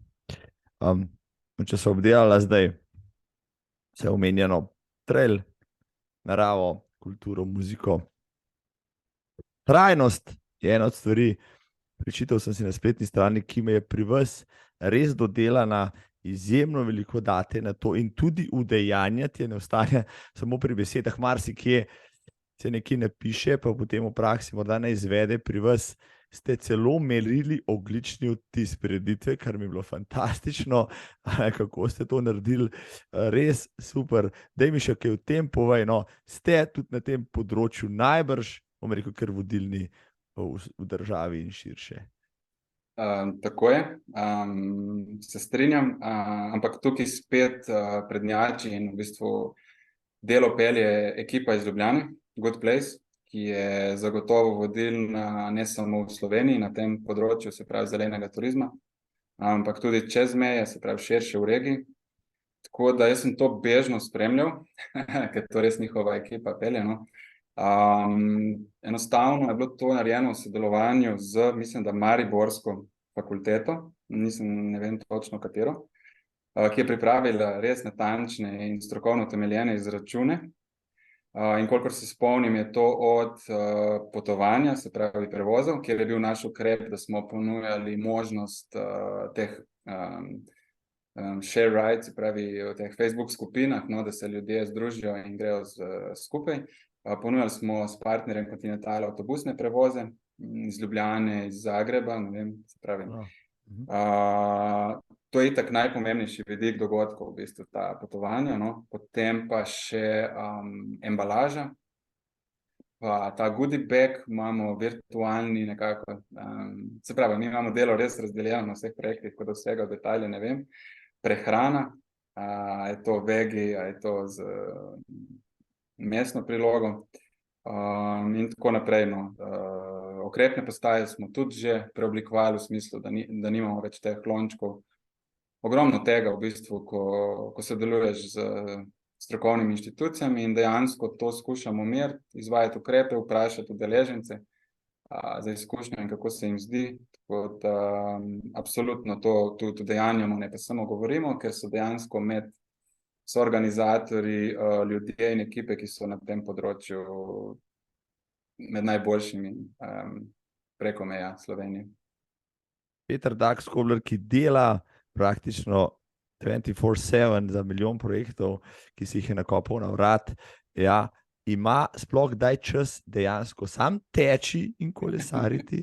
Če so obdelala zdaj vse omenjeno trail, naravo, kulturo, muziko, trajnost je ena od stvari, prečital sem si na spletni strani, ki me je pri vas res dodelana, izjemno veliko date na to in tudi udejanjati, ne ostane samo pri besedah, marsikje se nekaj ne piše, pa potem v praksi morda ne izvede. Pri vas ste celo merili ogljični odtis prireditve, kar mi je bilo fantastično, kako ste to naredili, res super. Daj mi še kaj o tem povej, no, ste tudi na tem področju najbrž, bom rekel, kar vodilni v državi in širše. Tako je, se strinjam, ampak tukaj spet prednjači in v bistvu delo pelje ekipa iz Ljubljane, Good Place, ki je zagotovo vodilna ne samo v Sloveniji na tem področju, se pravi zelenega turizma, ampak tudi čez meje, se pravi širše v regiji. Tako da jaz sem to bežno spremljal, ker to res njihova ekipa pelje, no. Enostavno je bilo to narejeno v sodelovanju z, mislim, da Mariborsko fakulteto, ne vem točno katero, ki je pripravila res natančne in strokovno utemeljene izračune. In kolikor se spomnim, je to od potovanja, se pravi prevozov, kjer je bil naš ukrep, da smo ponujali možnost teh share ride, se pravi v teh Facebook skupinah, no, da se ljudje združijo in grejo skupaj. Ponujali smo s partnerjem Continentala avtobusne prevoze iz Ljubljane, iz Zagreba, ne vem, se pravi. To je itak najpomembnejši vidik dogodkov, v bistvu ta potovanja, no. Potem pa še embalaža, pa ta goodie bag imamo virtualni nekako, se pravi, mi imamo delo res razdeljeno na vseh projektih, kot da vsega v detalje ne vem. Prehrana, je to vegi, je to z mestno prilogo in tako naprej, no. Okrepne postaje smo tudi že preoblikovali v smislu, da nimamo več teh lončkov. Ogromno tega v bistvu, ko sodeluješ z strokovnimi inštitucijami in dejansko to skušamo meriti, izvajati ukrepe, vprašati udeležence za izkušnjo in kako se jim zdi. Tako da absolutno to tudi udejanjamo, ne pa samo govorimo, ker so dejansko so organizatorji, ljudje in ekipe, ki so na tem področju med najboljšimi preko meja Slovenije. Peter Dakskobler, ki dela praktično 24/7 za milijon projektov, ki si jih je nakopal na vrat, ja, ima sploh kdaj čas dejansko sam teči in kolesariti?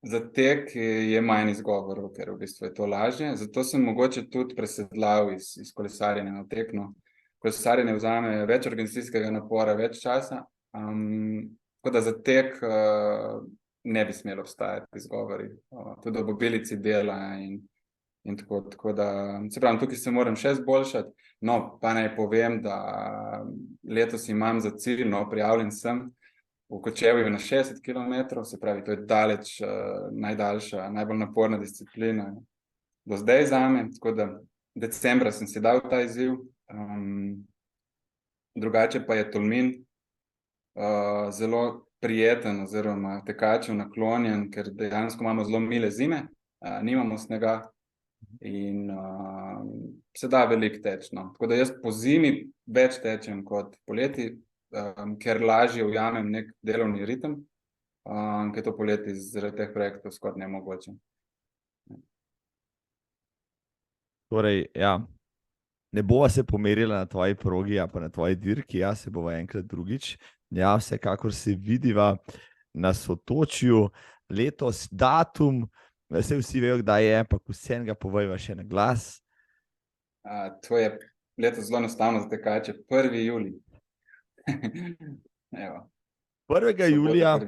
Za tek je manj izgovorov, ker v bistvu je to lažje, zato sem mogoče tudi presedlal iz kolesarjenja na tek, no. Kolesarjenje vzame več organizacijskega napora, več časa, tako da za tek ne bi smelo obstajati izgovori. Tudi ob obilici dela in tako da, se pravi, tukaj se moram še izboljšati. No, pa naj povem, da letos imam za cilj, prijavljen sem v Kočevju na 60 km, se pravi, to je daleč najdaljša, najbolj naporna disciplina do zdaj zame, tako da decembra sem si dal ta izziv. Drugače pa je Tolmin zelo prijeten oziroma tekačev naklonjen, ker dejansko imamo zelo mile zime, nimamo snega in se da veliko teči. No. Tako da jaz po zimi več tečem kot poleti, ker lažje ujamem nek delovni ritem, ker to poleti zaradi teh projektov skoraj nemogoče. Torej, ja, ne bova se pomerila na tvoji progi, pa na tvoji dirki, ja, se bova enkrat drugič. Ja, vsekakor se vidiva na Sotočju, letos datum, se vsi vejo, kdaj je, pa vsem ga povejva še na glas. To je letos zelo enostavno za tekače, 1. julij. 1. julija,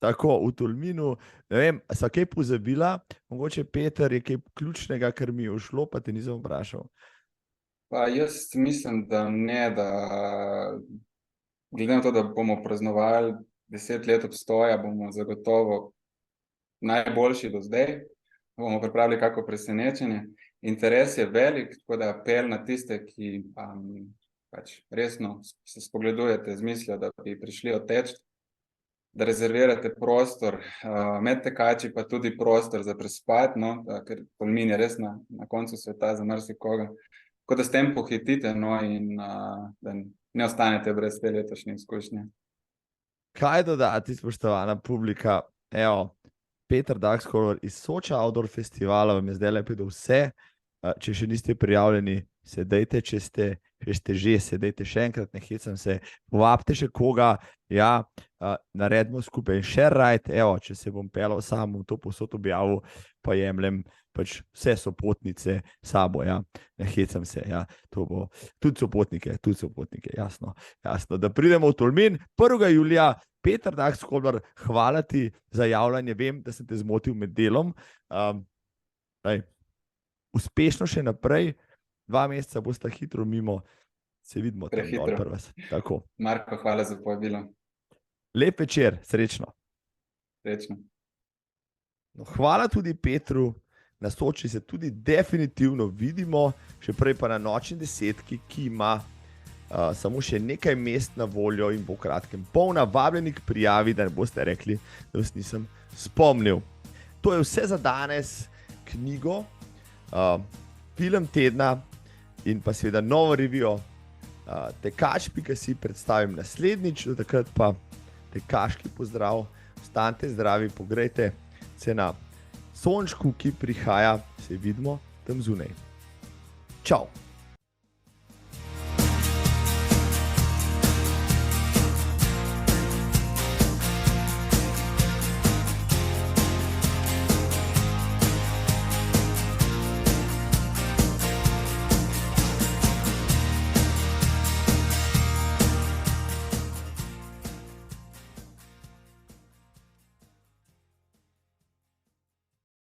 tako, v Tolminu, ne vem, sva kaj pozabila, mogoče Peter je kaj ključnega, kar mi je ušlo, pa te nisem vprašal. Pa jaz mislim, da ne, da glede na to, da bomo praznovali 10 let obstoja, bomo zagotovo najboljši do zdaj, bomo pripravili kako presenečenje. Interes je velik, tako da apel na tiste, ki pač resno se spogledujete z mislijo, da bi prišli odteči, da rezervirate prostor med tekači, pa tudi prostor za prespati, no, ker Tolmin je res na koncu sveta za marsikoga. Tako da s tem pohitite, no, in da ne ostanete brez te letošnje izkušnje. Kaj dodati, spoštovana publika? Evo, Peter Daxhofer iz Soča Outdoor Festivala vam je zdaj lepo vse. Če še niste prijavljeni, sedajte, če ste že, sedajte še enkrat, ne hecam se, povabite še koga, ja, naredimo skupaj in share ride, evo, če se bom pelal sam v to posod objavil, pa jemljem pač vse sopotnice sabo, ja, ne hecam se, ja, to bo, tudi sopotnike, jasno, da pridemo v Tolmin, 1. julija, Peter Daxhofer, hvala ti za javljanje, vem, da sem te zmotil med delom, uspešno še naprej, 2 meseca bosta hitro mimo, se vidimo tam dol prva. Tako. Marko, hvala za povabilo. Lep večer, srečno. Srečno. No, hvala tudi Petru, na Soči se tudi definitivno vidimo, še prej pa na nočni desetki, ki ima samo še nekaj mest na voljo in bo v kratkem polna, vabljeni k prijavi, da ne boste rekli, da vas nisem spomnil. To je vse za danes, knjigo, film tedna in pa seveda novo revijo Tekač.si predstavim naslednjič, do takrat pa tekaški pozdrav, ostanite zdravi, pogrejte se na sončku, ki prihaja, se vidimo tam zunaj. Čau!